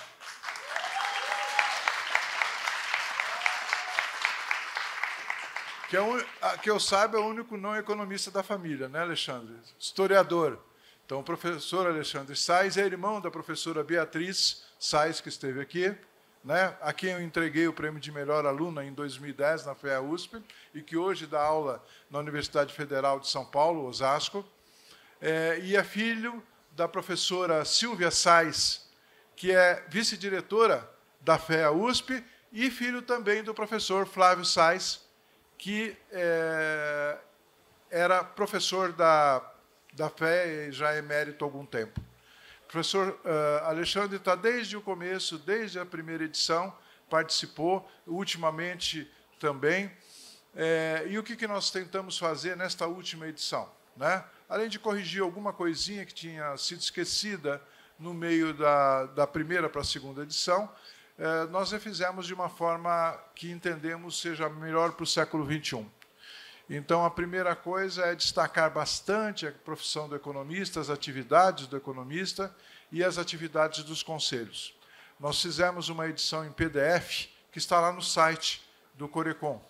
G: que eu saiba, é o único não economista da família, né, Alexandre? Historiador. Então, o professor Alexandre Sais é irmão da professora Beatriz Sais, que esteve aqui, né, a quem eu entreguei o prêmio de melhor aluna em 2010 na FEA-USP, e que hoje dá aula na Universidade Federal de São Paulo, Osasco, e é filho da professora Silvia Sais, que é vice-diretora da FEA-USP, e filho também do professor Flávio Sais, que era professor da FEA e já é emérito há algum tempo. O professor Alexandre está desde o começo, desde a primeira edição, participou, ultimamente também. E o que nós tentamos fazer nesta última edição? Né? Além de corrigir alguma coisinha que tinha sido esquecida no meio da primeira para a segunda edição, nós refizemos de uma forma que entendemos seja melhor para o século XXI. Então, a primeira coisa é destacar bastante a profissão do economista, as atividades do economista e as atividades dos conselhos. Nós fizemos uma edição em PDF, que está lá no site do Corecon.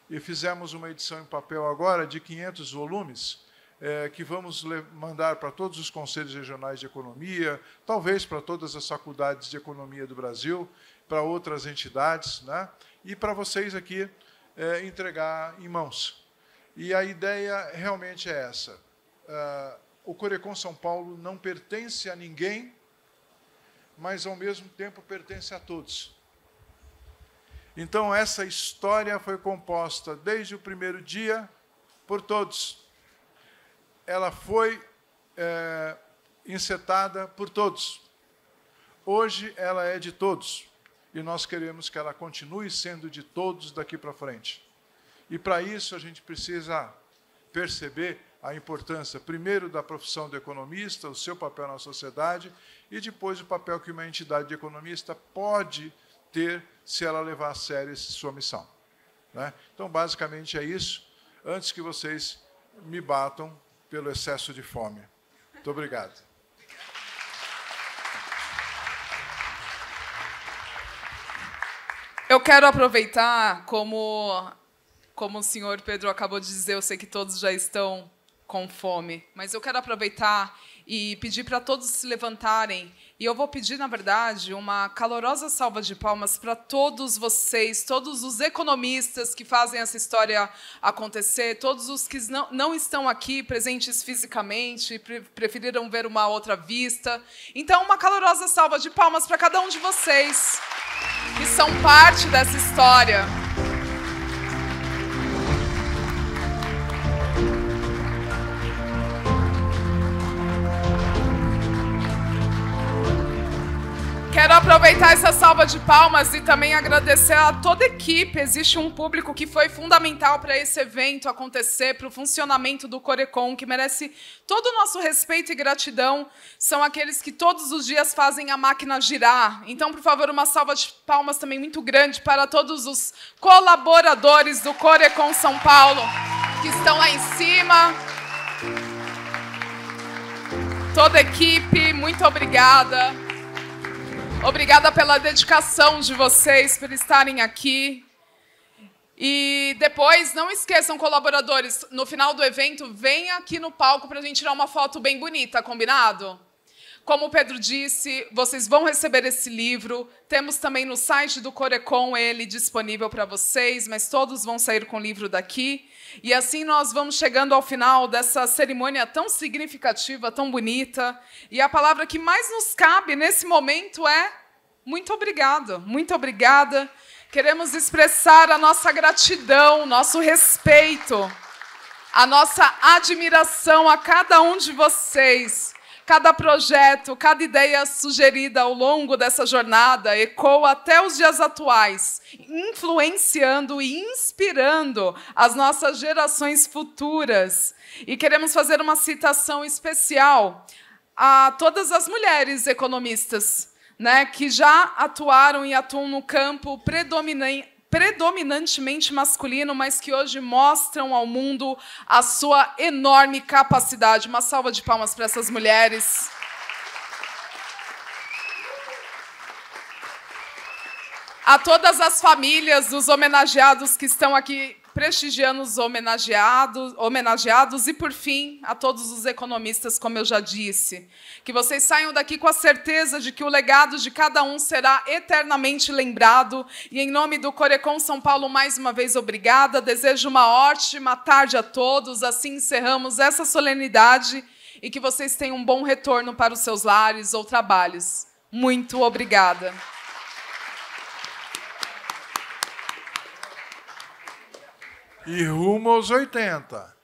G: E fizemos uma edição em papel agora de 500 volumes, que vamos mandar para todos os conselhos regionais de economia, talvez para todas as faculdades de economia do Brasil, para outras entidades, né? E para vocês aqui entregar em mãos. E a ideia realmente é essa. O Corecon São Paulo não pertence a ninguém, mas, ao mesmo tempo, pertence a todos. Então, essa história foi composta, desde o primeiro dia, por todos. Ela foi encetada por todos. Hoje, ela é de todos. E nós queremos que ela continue sendo de todos daqui para frente. E, para isso, a gente precisa perceber a importância, primeiro, da profissão do economista, o seu papel na sociedade, e depois o papel que uma entidade de economista pode ter se ela levar a sério sua missão. Né? Então, basicamente, é isso, antes que vocês me batam pelo excesso de fome. Muito obrigado.
A: Eu quero aproveitar, como o senhor Pedro acabou de dizer, eu sei que todos já estão com fome, mas eu quero aproveitar e pedir para todos se levantarem. E eu vou pedir, na verdade, uma calorosa salva de palmas para todos vocês, todos os economistas que fazem essa história acontecer, todos os que não estão aqui presentes fisicamente, preferiram ver uma outra vista. Então, uma calorosa salva de palmas para cada um de vocês que são parte dessa história. Quero aproveitar essa salva de palmas e também agradecer a toda a equipe. Existe um público que foi fundamental para esse evento acontecer, para o funcionamento do Corecon, que merece todo o nosso respeito e gratidão. São aqueles que todos os dias fazem a máquina girar. Então, por favor, uma salva de palmas também muito grande para todos os colaboradores do Corecon São Paulo, que estão lá em cima. Toda a equipe, muito obrigada. Obrigada pela dedicação de vocês, por estarem aqui. E depois, não esqueçam, colaboradores, no final do evento, venha aqui no palco para a gente tirar uma foto bem bonita, combinado? Como o Pedro disse, vocês vão receber esse livro. Temos também no site do Corecon ele disponível para vocês, mas todos vão sair com o livro daqui. E assim nós vamos chegando ao final dessa cerimônia tão significativa, tão bonita. E a palavra que mais nos cabe nesse momento é muito obrigado, muito obrigada. Queremos expressar a nossa gratidão, nosso respeito, a nossa admiração a cada um de vocês. Cada projeto, cada ideia sugerida ao longo dessa jornada ecoa até os dias atuais, influenciando e inspirando as nossas gerações futuras. E queremos fazer uma citação especial a todas as mulheres economistas, né, que já atuaram e atuam no campo predominantemente masculino, mas que hoje mostram ao mundo a sua enorme capacidade. Uma salva de palmas para essas mulheres. A todas as famílias dos homenageados que estão aqui prestigiando os homenageados e, por fim, a todos os economistas, como eu já disse. Que vocês saiam daqui com a certeza de que o legado de cada um será eternamente lembrado. E, em nome do Corecon São Paulo, mais uma vez, obrigada. Desejo uma ótima tarde a todos. Assim encerramos essa solenidade e que vocês tenham um bom retorno para os seus lares ou trabalhos. Muito obrigada.
G: E rumo aos 80.